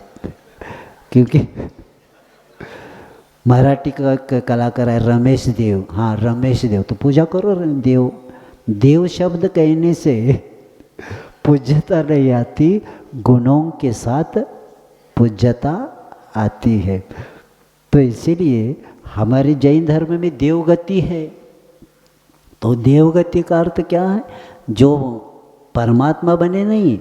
क्योंकि मराठी का कलाकार है रमेश देव। हाँ, रमेश देव, तो पूजा करो देव। देव शब्द कहने से पूज्यता नहीं आती, गुणों के साथ पूज्यता आती है। तो इसीलिए हमारे जैन धर्म में देवगति है। तो देवगति का अर्थ क्या है? जो परमात्मा बने नहीं,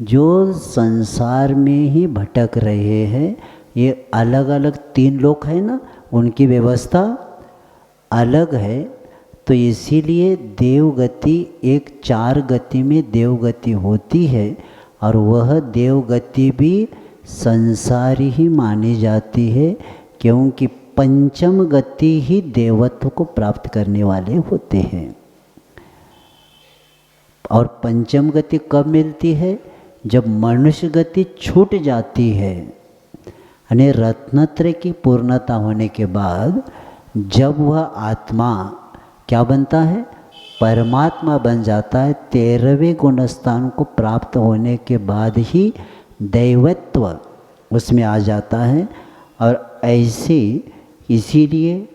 जो संसार में ही भटक रहे हैं। ये अलग अलग 3 लोक है ना, उनकी व्यवस्था अलग है। तो इसीलिए देवगति एक 4 गति में देवगति होती है, और वह देवगति भी संसारी ही मानी जाती है, क्योंकि पंचम गति ही देवत्व को प्राप्त करने वाले होते हैं। और पंचम गति कब मिलती है? जब मनुष्य गति छूट जाती है, यानी रत्नत्रय की पूर्णता होने के बाद जब वह आत्मा क्या बनता है? परमात्मा बन जाता है। 13वें गुणस्थान को प्राप्त होने के बाद ही दैवत्व उसमें आ जाता है। और ऐसे इसीलिए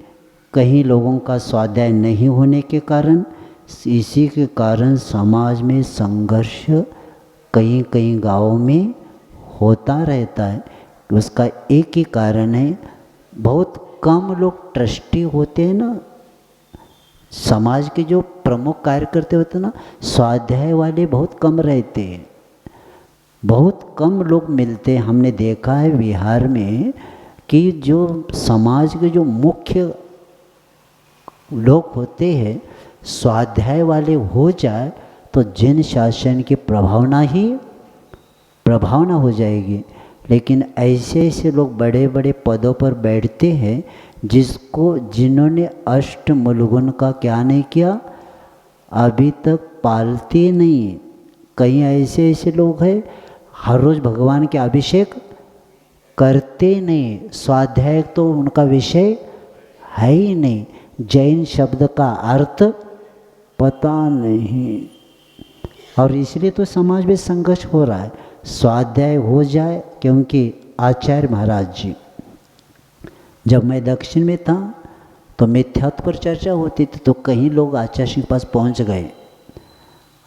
कहीं लोगों का स्वाध्याय नहीं होने के कारण, इसी के कारण समाज में संघर्ष कई कई गाँवों में होता रहता है। उसका एक ही कारण है, बहुत कम लोग ट्रस्टी होते हैं ना, समाज के जो प्रमुख कार्यकर्ता होते हैं ना, स्वाध्याय वाले बहुत कम रहते हैं, बहुत कम लोग मिलते हैं। हमने देखा है बिहार में कि जो समाज के जो मुख्य लोग होते हैं, स्वाध्याय वाले हो जाए तो जिन शासन की प्रभावना हो जाएगी। लेकिन ऐसे ऐसे लोग बड़े बड़े पदों पर बैठते हैं जिन्होंने अष्टमूलगुण का क्या नहीं किया, अभी तक पालते नहीं। कई ऐसे लोग हैं हर रोज़ भगवान के अभिषेक करते नहीं, स्वाध्याय तो उनका विषय है ही नहीं, जैन शब्द का अर्थ पता नहीं। और इसलिए तो समाज में संघर्ष हो रहा है। स्वाध्याय हो जाए, क्योंकि आचार्य महाराज जी, जब मैं दक्षिण में था तो मिथ्यात्व पर चर्चा होती थी, तो कई लोग आचार्य के पास पहुंच गए,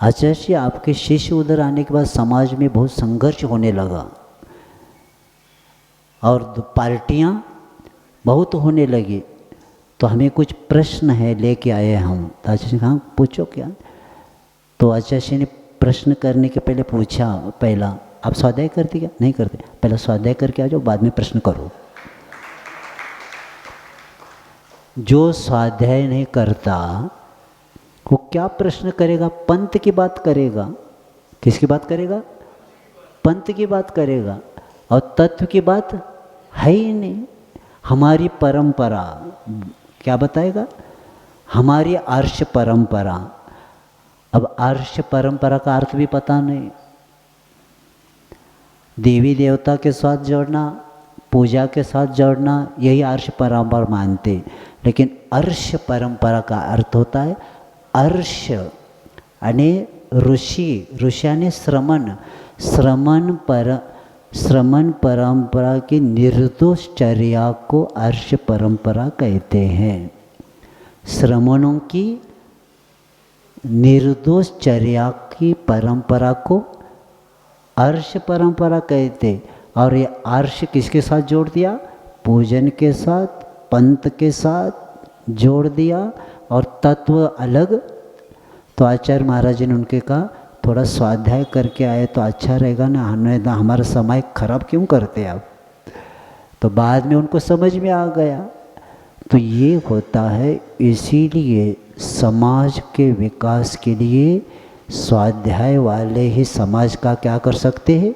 आचार्य जी आपके शिष्य उधर आने के बाद समाज में बहुत संघर्ष होने लगा और पार्टियां बहुत होने लगी, तो हमें कुछ प्रश्न है लेके आए हम। तो आचार्य जी कहा पूछो क्या? तो आचार्य जी ने प्रश्न करने के पहले पूछा, पहला आप स्वाध्याय करते क्या? नहीं करते। पहले स्वाध्याय करके आ जाओ, बाद में प्रश्न करो। जो स्वाध्याय नहीं करता वो क्या प्रश्न करेगा? पंथ की बात करेगा। किसकी बात करेगा? पंथ की बात करेगा, और तत्व की बात है ही नहीं। हमारी परंपरा क्या बताएगा? हमारी आर्ष परंपरा, अब अर्श परंपरा का अर्थ भी पता नहीं। देवी देवता के साथ जोड़ना, पूजा के साथ जोड़ना, यही अर्श परंपरा मानते। लेकिन अर्श परंपरा का अर्थ होता है अर्श यानी ऋषि, ऋषि यानी श्रमण परंपरा की निर्दोष चर्या को अर्श परंपरा कहते हैं। श्रमणों की निर्दोष चर्या की परंपरा को अर्श परंपरा कहते। और ये अर्श किसके साथ जोड़ दिया? पूजन के साथ, पंथ के साथ जोड़ दिया और तत्व अलग। तो आचार्य महाराज ने उनके कहा थोड़ा स्वाध्याय करके आए तो अच्छा रहेगा ना, हमारा समय खराब क्यों करते आप। तो बाद में उनको समझ में आ गया। तो ये होता है, इसीलिए समाज के विकास के लिए स्वाध्याय वाले ही समाज का क्या कर सकते हैं?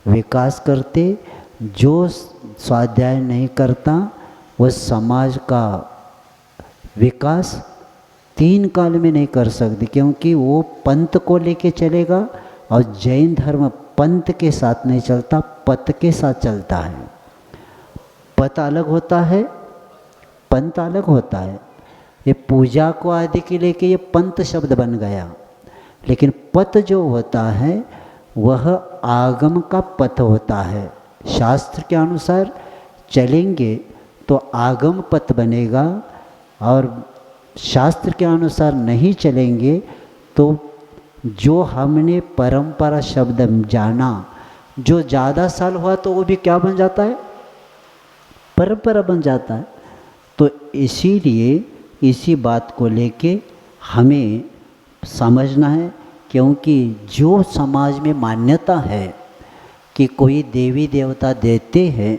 विकास करते। जो स्वाध्याय नहीं करता वो समाज का विकास 3 काल में नहीं कर सकती, क्योंकि वो पंथ को लेके चलेगा और जैन धर्म पंथ के साथ नहीं चलता, पथ के साथ चलता है। पथ अलग होता है, पंथ अलग होता है। ये पूजा को आदि के लेके ये पंथ शब्द बन गया, लेकिन पथ जो होता है वह आगम का पथ होता है। शास्त्र के अनुसार चलेंगे तो आगम पथ बनेगा, और शास्त्र के अनुसार नहीं चलेंगे तो जो हमने परंपरा शब्द जाना, जो ज़्यादा साल हुआ तो वो भी क्या बन जाता है? परंपरा बन जाता है। तो इसीलिए इसी बात को लेके हमें समझना है, क्योंकि जो समाज में मान्यता है कि कोई देवी देवता देते हैं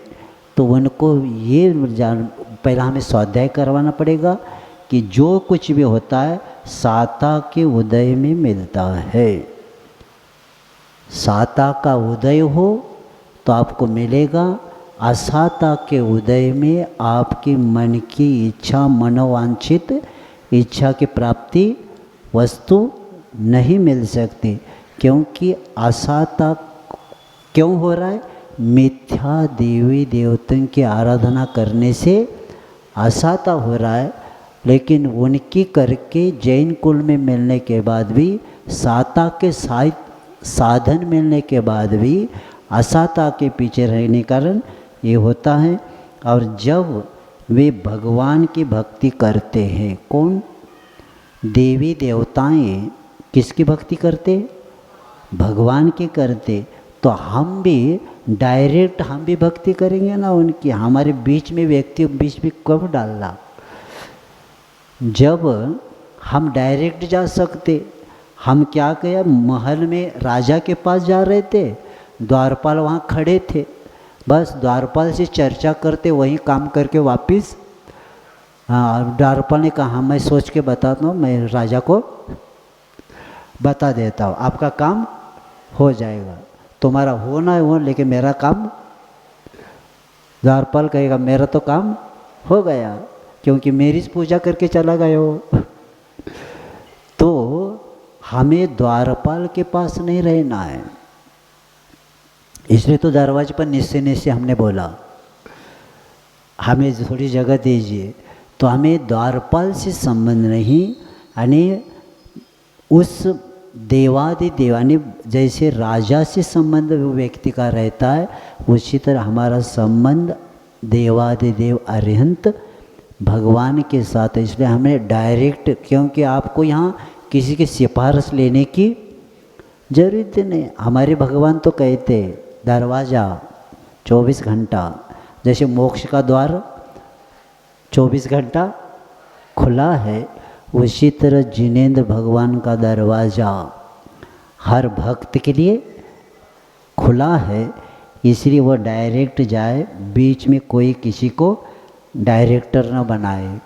तो उनको ये पहला हमें स्वाध्याय करवाना पड़ेगा कि जो कुछ भी होता है साता के उदय में मिलता है। साता का उदय हो तो आपको मिलेगा, असाता के उदय में आपकी मन की इच्छा, मनोवांछित इच्छा की प्राप्ति वस्तु नहीं मिल सकती। क्योंकि असाता क्यों हो रहा है? मिथ्या देवी देवताओं की आराधना करने से असाता हो रहा है। लेकिन उनकी करके जैन कुल में मिलने के बाद भी, साता के साधन मिलने के बाद भी असाता के पीछे रहने के कारण ये होता है। और जब वे भगवान की भक्ति करते हैं, कौन? देवी देवताएं किसकी भक्ति करते? भगवान की करते। तो हम भी डायरेक्ट हम भी भक्ति करेंगे ना उनकी। हमारे बीच में व्यक्ति बीच में कब डालना? जब हम डायरेक्ट जा सकते। हम क्या किया, महल में राजा के पास जा रहे थे, द्वारपाल वहाँ खड़े थे, बस द्वारपाल से चर्चा करते, वहीं काम करके वापस। हाँ, द्वारपाल ने कहा मैं सोच के बताता हूँ, मैं राजा को बता देता हूँ, आपका काम हो जाएगा। तुम्हारा होना है वो, लेकिन मेरा काम, द्वारपाल कहेगा मेरा तो काम हो गया, क्योंकि मेरी पूजा करके चला गया हो। तो हमें द्वारपाल के पास नहीं रहना है। इसलिए तो दरवाजे पर निश्चय हमने बोला हमें थोड़ी जगह दीजिए। तो हमें द्वारपाल से संबंध नहीं, यानी उस देवादिदेव, यानी जैसे राजा से संबंध व्यक्ति का रहता है, उसी तरह हमारा संबंध देवादिदेव अरिहंत भगवान के साथ है। इसलिए हमें डायरेक्ट, क्योंकि आपको यहाँ किसी की सिफारिश लेने की जरूरत नहीं। हमारे भगवान तो कहते दरवाज़ा 24 घंटा, जैसे मोक्ष का द्वार 24 घंटा खुला है, उसी तरह जिनेंद्र भगवान का दरवाज़ा हर भक्त के लिए खुला है। इसलिए वो डायरेक्ट जाए, बीच में कोई किसी को डायरेक्टर न बनाए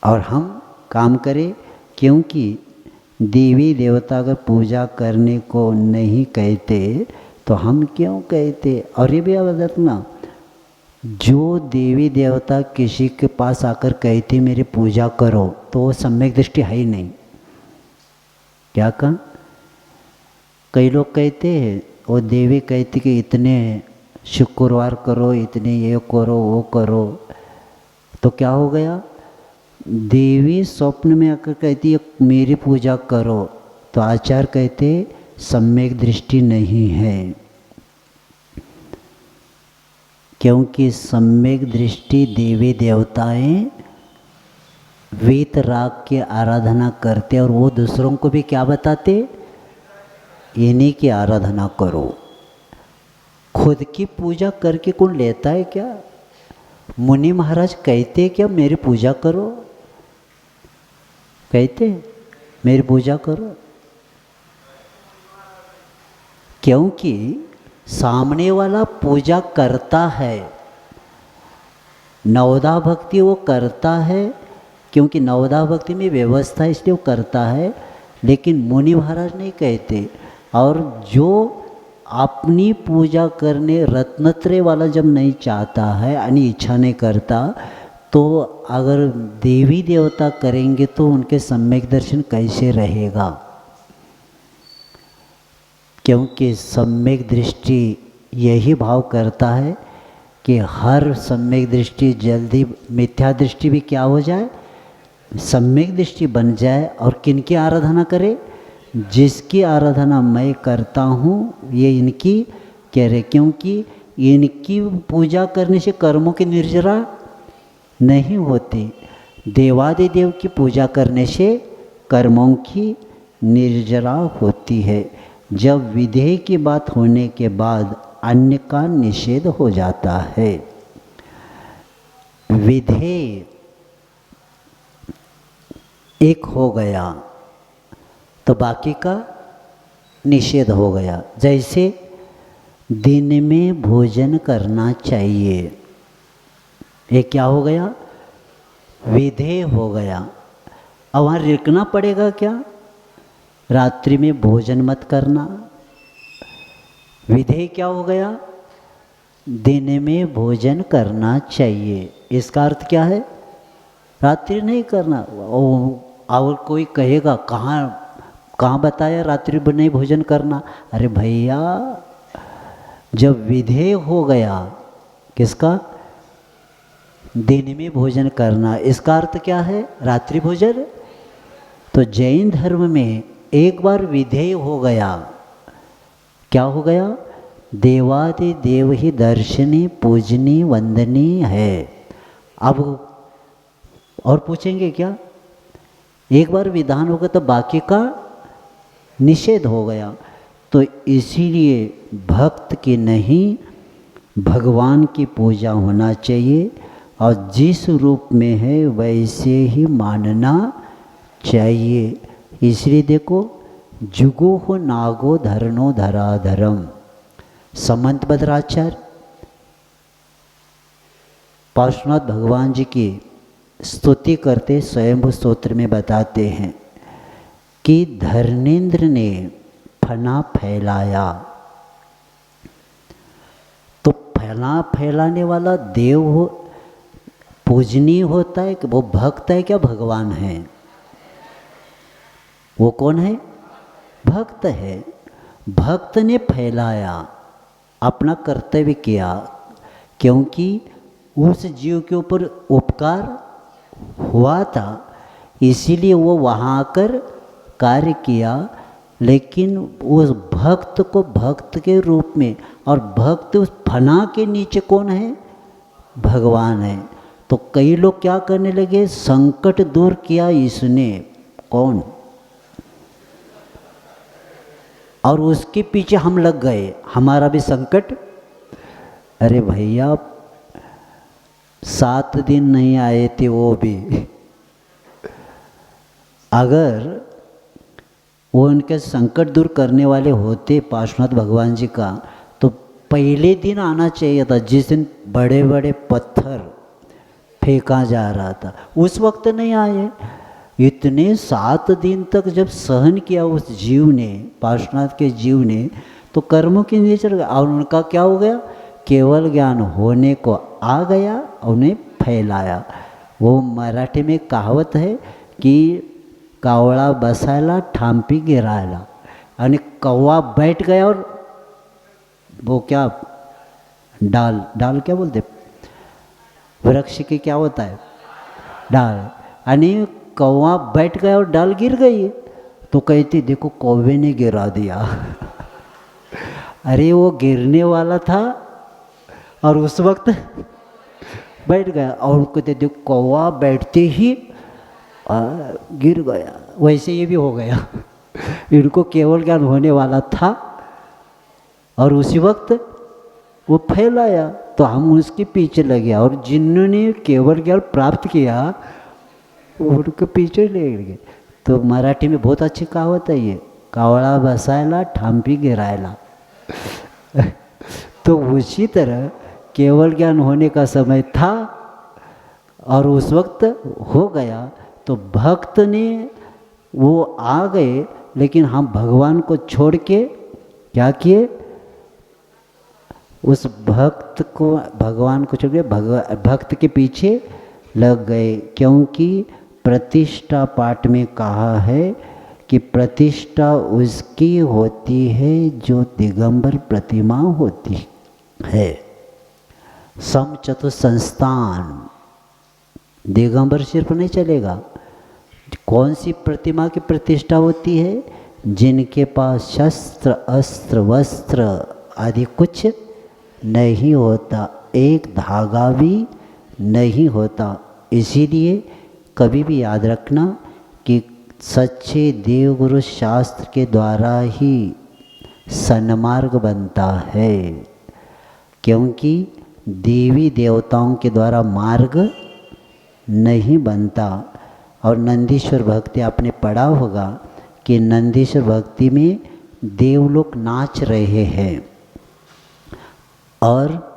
और हम काम करें। क्योंकि देवी देवता अगर पूजा करने को नहीं कहते तो हम क्यों कहते? और ये भी याद रखना, जो देवी देवता किसी के पास आकर कहते मेरी पूजा करो, तो वो सम्यक दृष्टि है ही नहीं। क्या कहा? कई लोग कहते हैं, वो देवी कहती कि इतने शुक्रवार करो, इतने ये करो वो करो, तो क्या हो गया? देवी स्वप्न में आकर कहती है मेरी पूजा करो, तो आचार्य कहते सम्यक दृष्टि नहीं है, क्योंकि सम्यक दृष्टि देवी देवताएं वीत राग की आराधना करते और वो दूसरों को भी क्या बताते? इन्हीं की आराधना करो। खुद की पूजा करके कौन लेता है क्या? मुनि महाराज कहते क्या मेरी पूजा करो? कहते मेरी पूजा करो, क्योंकि सामने वाला पूजा करता है, नवदा भक्ति वो करता है, क्योंकि नवदा भक्ति में व्यवस्था इसलिए वो करता है, लेकिन मुनि महाराज नहीं कहते। और जो अपनी पूजा करने रत्नत्रय वाला जब नहीं चाहता है, यानी इच्छा नहीं करता, तो अगर देवी देवता करेंगे तो उनके सम्यक दर्शन कैसे रहेगा? क्योंकि सम्यक दृष्टि यही भाव करता है कि हर सम्यक दृष्टि जल्दी मिथ्या दृष्टि भी क्या हो जाए? सम्यक दृष्टि बन जाए। और किनकी आराधना करे? जिसकी आराधना मैं करता हूँ ये इनकी कह रहे, क्योंकि इनकी पूजा करने से कर्मों की निर्जरा नहीं होती, देवादिदेव की पूजा करने से कर्मों की निर्जरा होती है। जब विधेय की बात होने के बाद अन्य का निषेध हो जाता है। विधेय एक हो गया तो बाकी का निषेध हो गया। जैसे दिन में भोजन करना चाहिए, ये क्या हो गया? विधेय हो गया। अब वहाँ लिखना पड़ेगा क्या? रात्रि में भोजन मत करना। विधेय क्या हो गया? दिन में भोजन करना चाहिए। इसका अर्थ क्या है? रात्रि नहीं करना। और कोई कहेगा कहाँ बताया रात्रि में नहीं भोजन करना? अरे भैया, जब विधेय हो गया किसका? दिन में भोजन करना, इसका अर्थ क्या है? रात्रि भोजन। तो जैन धर्म में एक बार विधेय हो गया, क्या हो गया? देवादि देव ही दर्शनी पूजनी वंदनी है। अब और पूछेंगे क्या? एक बार विधान होगा तो बाकी का निषेध हो गया। तो इसीलिए भक्त की नहीं भगवान की पूजा होना चाहिए, और जिस रूप में है वैसे ही मानना चाहिए। इसलिए देखो, जुगो हो नागो धरनो धराधरम, समंत भद्राचार्य पार्श्वनाथ भगवान जी की स्तुति करते स्वयंभू स्तोत्र में बताते हैं कि धर्मेंद्र ने फना फैलाया। तो फना फैलाने वाला देव हो, पूजनीय होता है कि वो भक्त है क्या भगवान है? वो कौन है? भक्त है। भक्त ने फैलाया, अपना कर्तव्य किया, क्योंकि उस जीव के ऊपर उपकार हुआ था, इसीलिए वो वहाँ आकर कार्य किया। लेकिन उस भक्त को भक्त के रूप में, और भक्त उस फना के नीचे कौन है? भगवान है। तो कई लोग क्या करने लगे? संकट दूर किया इसने, कौन? और उसके पीछे हम लग गए, हमारा भी संकट। अरे भैया, 7 दिन नहीं आए थे वो भी। अगर वो उनके संकट दूर करने वाले होते पार्श्वनाथ भगवान जी का, तो पहले दिन आना चाहिए था, जिस दिन बड़े बड़े पत्थर फेंका जा रहा था, उस वक्त नहीं आए। इतने 7 दिन तक जब सहन किया उस जीव ने, पार्श्वनाथ के जीव ने, तो कर्मों की नीचे गया। और उनका क्या हो गया? केवल ज्ञान होने को आ गया और उन्हें फैलाया। वो मराठी में कहावत है कि कावळा बसायला ठांपी गिरायला, आणि कौवा बैठ गया और वो क्या डाल डाल क्या बोलते, वृक्ष की क्या होता है डाल, आणि कौवा बैठ गया और डाल गिर गई। तो कहती देखो कौवे ने गिरा दिया। अरे वो गिरने वाला था और उस वक्त बैठ गया, और कहते देखो कौवा बैठते ही गिर गया। वैसे ये भी हो गया। इनको केवल ज्ञान होने वाला था और उसी वक्त वो फैलाया, तो हम उसके पीछे लगे, और जिन्होंने केवल ज्ञान प्राप्त किया उनके पीछे ले गए। तो मराठी में बहुत अच्छी कहावत है ये, कावळा बसायला ठांपी गिरायला। तो उसी तरह केवल ज्ञान होने का समय था और उस वक्त हो गया, तो भक्त ने वो आ गए, लेकिन हम भगवान को छोड़ के क्या किए, उस भक्त को, भगवान को छोड़ के भक्त के पीछे लग गए। क्योंकि प्रतिष्ठा पाठ में कहा है कि प्रतिष्ठा उसकी होती है जो दिगंबर प्रतिमा होती है। समचतुर संस्थान, दिगंबर सिर्फ नहीं चलेगा। कौन सी प्रतिमा की प्रतिष्ठा होती है? जिनके पास शस्त्र अस्त्र वस्त्र आदि कुछ नहीं होता, एक धागा भी नहीं होता। इसीलिए कभी भी याद रखना कि सच्चे देवगुरु शास्त्र के द्वारा ही सन्मार्ग बनता है, क्योंकि देवी देवताओं के द्वारा मार्ग नहीं बनता। और नंदीश्वर भक्ति आपने पढ़ा होगा कि नंदीश्वर भक्ति में देवलोक नाच रहे हैं और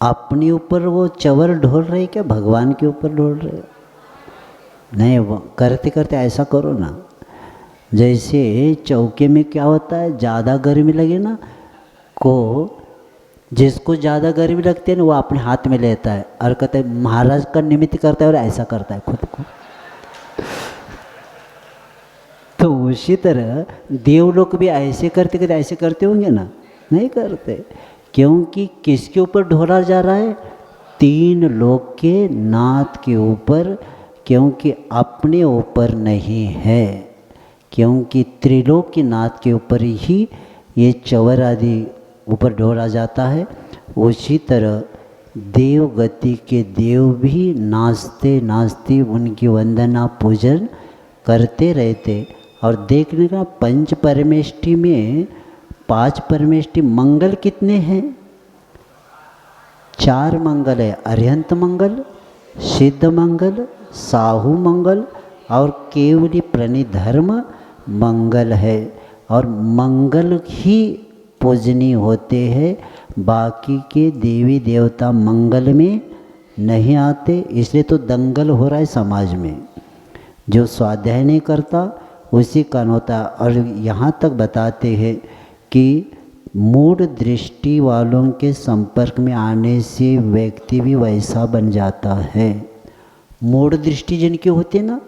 अपने ऊपर वो चवर ढोल रहे, क्या भगवान के ऊपर ढोल रहे? नहीं, वो करते करते ऐसा करो ना, जैसे चौके में क्या होता है, ज़्यादा गर्मी लगे ना को, जिसको ज़्यादा गर्मी लगती है ना वो अपने हाथ में लेता है और कहते हैं महाराज का निमित्त करता है और ऐसा करता है खुद को। तो उसी तरह देवलोक भी ऐसे करते करते ऐसे करते होंगे ना? नहीं करते, क्योंकि किसके ऊपर ढोला जा रहा है? तीन लोक के नाथ के ऊपर, क्योंकि अपने ऊपर नहीं है, क्योंकि त्रिलोक के नाथ के ऊपर ही ये चवर आदि ऊपर ढोला जाता है। उसी तरह देव गति के देव भी नाचते नाचते उनकी वंदना पूजन करते रहते। और देखने का पंच परमेष्टि में 5 परमेष्टि मंगल कितने हैं? 4 मंगल है, अरिहंत मंगल, सिद्ध मंगल, साहू मंगल और केवली प्रणिधर्म मंगल है। और मंगल ही पूजनीय होते हैं, बाकी के देवी देवता मंगल में नहीं आते। इसलिए तो दंगल हो रहा है समाज में, जो स्वाध्याय नहीं करता उसी का होता। और यहाँ तक बताते हैं कि मूढ़ दृष्टि वालों के संपर्क में आने से व्यक्ति भी वैसा बन जाता है। मूढ़ दृष्टि जिनके होते ना,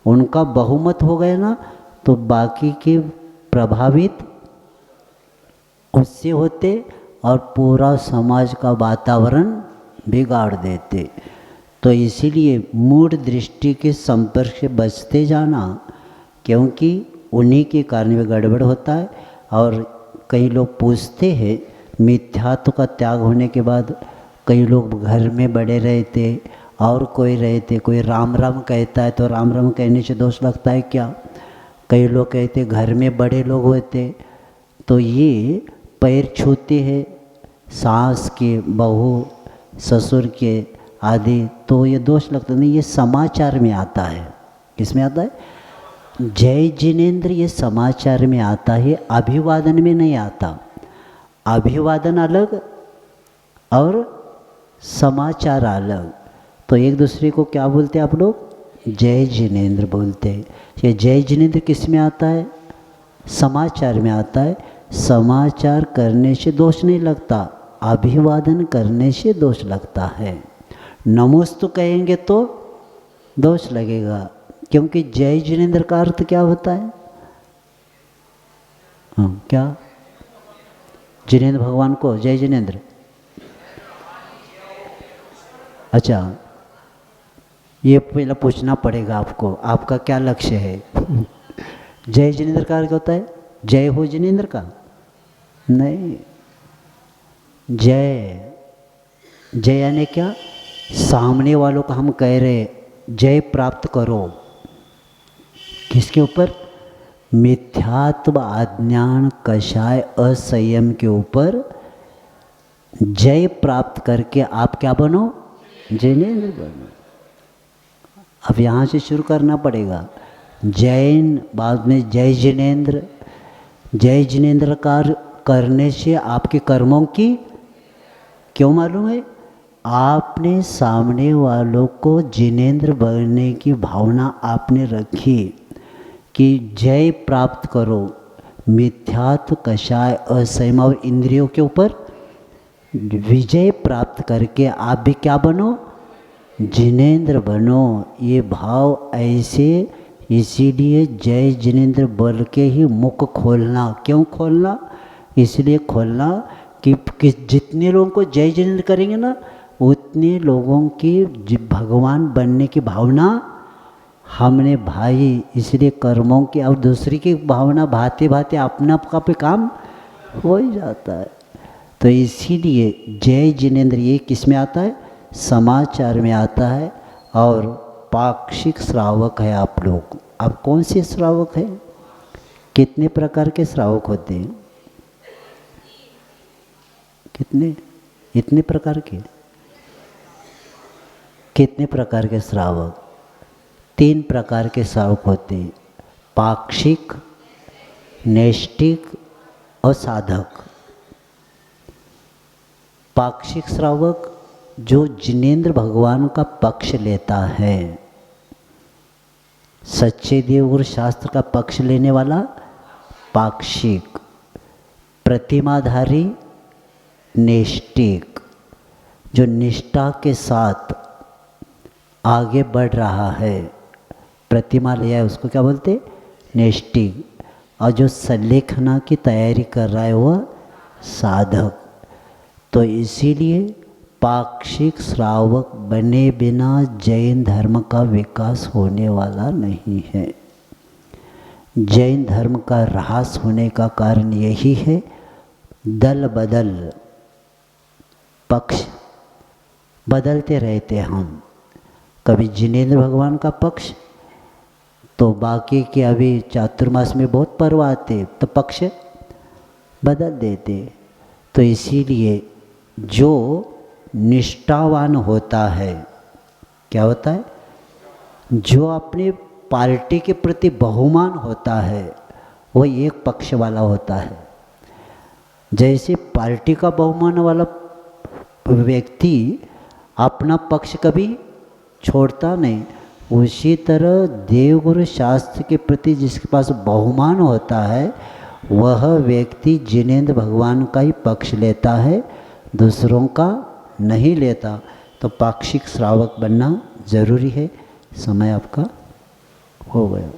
उनका बहुमत हो गया ना, तो बाकी के प्रभावित उससे होते और पूरा समाज का वातावरण बिगाड़ देते। तो इसीलिए मूढ़ दृष्टि के संपर्क से बचते जाना, क्योंकि उन्हीं के कारण भी गड़बड़ होता है। और कई लोग पूछते हैं, मिथ्यात्व का त्याग होने के बाद कई लोग घर में बड़े रहते और कोई रहते, कोई राम राम कहता है तो राम राम कहने से दोष लगता है क्या? कई लोग कहते घर में बड़े लोग होते तो ये पैर छूते हैं सास के, बहू, ससुर के आदि, तो ये दोष लगता नहीं। ये समाचार में आता है। किसमें आता है? जय जिनेन्द्र ये समाचार में आता है, अभिवादन में नहीं आता। अभिवादन अलग और समाचार अलग। तो एक दूसरे को क्या बोलते हैं आप लोग? जय जिनेन्द्र बोलते हैं। ये जय जिनेन्द्र किस में आता है? समाचार में आता है। समाचार करने से दोष नहीं लगता, अभिवादन करने से दोष लगता है। नमोस्तु कहेंगे तो दोष लगेगा, क्योंकि जय जिनेन्द्र का अर्थ क्या होता है? हाँ, क्या? जिनेन्द्र भगवान को जय जिनेन्द्र। अच्छा, ये पहले पूछना पड़ेगा आपको, आपका क्या लक्ष्य है? जय जिनेन्द्र का अर्थ होता है जय हो जिनेन्द्र का? नहीं, जय, जय यानी क्या? सामने वालों को हम कह रहे जय प्राप्त करो, किसके ऊपर? मिथ्यात्व, अज्ञान, कषाय, असंयम के ऊपर जय प्राप्त करके आप क्या बनो? जिनेन्द्र बनो। अब यहाँ से शुरू करना पड़ेगा। जैन, बाद में जय जिनेन्द्र। जय जिनेन्द्र करने से आपके कर्मों की, क्यों मालूम है? आपने सामने वालों को जिनेन्द्र बनने की भावना आपने रखी कि जय प्राप्त करो, मिथ्यात्व, कषाय, असंयम और इंद्रियों के ऊपर विजय प्राप्त करके आप भी क्या बनो? जिनेन्द्र बनो। ये भाव ऐसे, इसीलिए जय जिनेन्द्र बोल के ही मुख खोलना। क्यों खोलना? इसलिए खोलना कि जितने लोगों को जय जिनेन्द्र करेंगे ना, उतने लोगों की भगवान बनने की भावना हमने भाई, इसलिए कर्मों की और दूसरी की भावना भाते भाते अपना का पे काम हो ही जाता है। तो इसीलिए जय जिनेन्द्र ये किस में आता है? समाचार में आता है। और पाक्षिक श्रावक है आप लोग। आप कौन से श्रावक हैं? कितने प्रकार के श्रावक होते हैं? कितने? इतने प्रकार के? कितने प्रकार के श्रावक? 3 प्रकार के श्रावक होते हैं, पाक्षिक, नैष्ठिक और साधक। पाक्षिक श्रावक जो जिनेन्द्र भगवान का पक्ष लेता है, सच्चे देवगुरु शास्त्र का पक्ष लेने वाला पाक्षिक। प्रतिमाधारी नैष्ठिक, जो निष्ठा के साथ आगे बढ़ रहा है, प्रतिमा लिया है उसको क्या बोलते? नैष्ठिक। और जो संलेखना की तैयारी कर रहा है वह साधक। तो इसीलिए पाक्षिक श्रावक बने बिना जैन धर्म का विकास होने वाला नहीं है। जैन धर्म का ह्रास होने का कारण यही है, दल बदल, पक्ष बदलते रहते हम। कभी जिनेन्द्र भगवान का पक्ष, तो बाकी के अभी चातुर्मास में बहुत पर्व आते तो पक्ष बदल देते। तो इसीलिए जो निष्ठावान होता है, क्या होता है? जो अपने पार्टी के प्रति बहुमान होता है, वह एक पक्ष वाला होता है। जैसे पार्टी का बहुमान वाला व्यक्ति अपना पक्ष कभी छोड़ता नहीं, उसी तरह देवगुरु शास्त्र के प्रति जिसके पास बहुमान होता है, वह व्यक्ति जिनेन्द्र भगवान का ही पक्ष लेता है, दूसरों का नहीं लेता। तो पाक्षिक श्रावक बनना जरूरी है। समय आपका हो गया।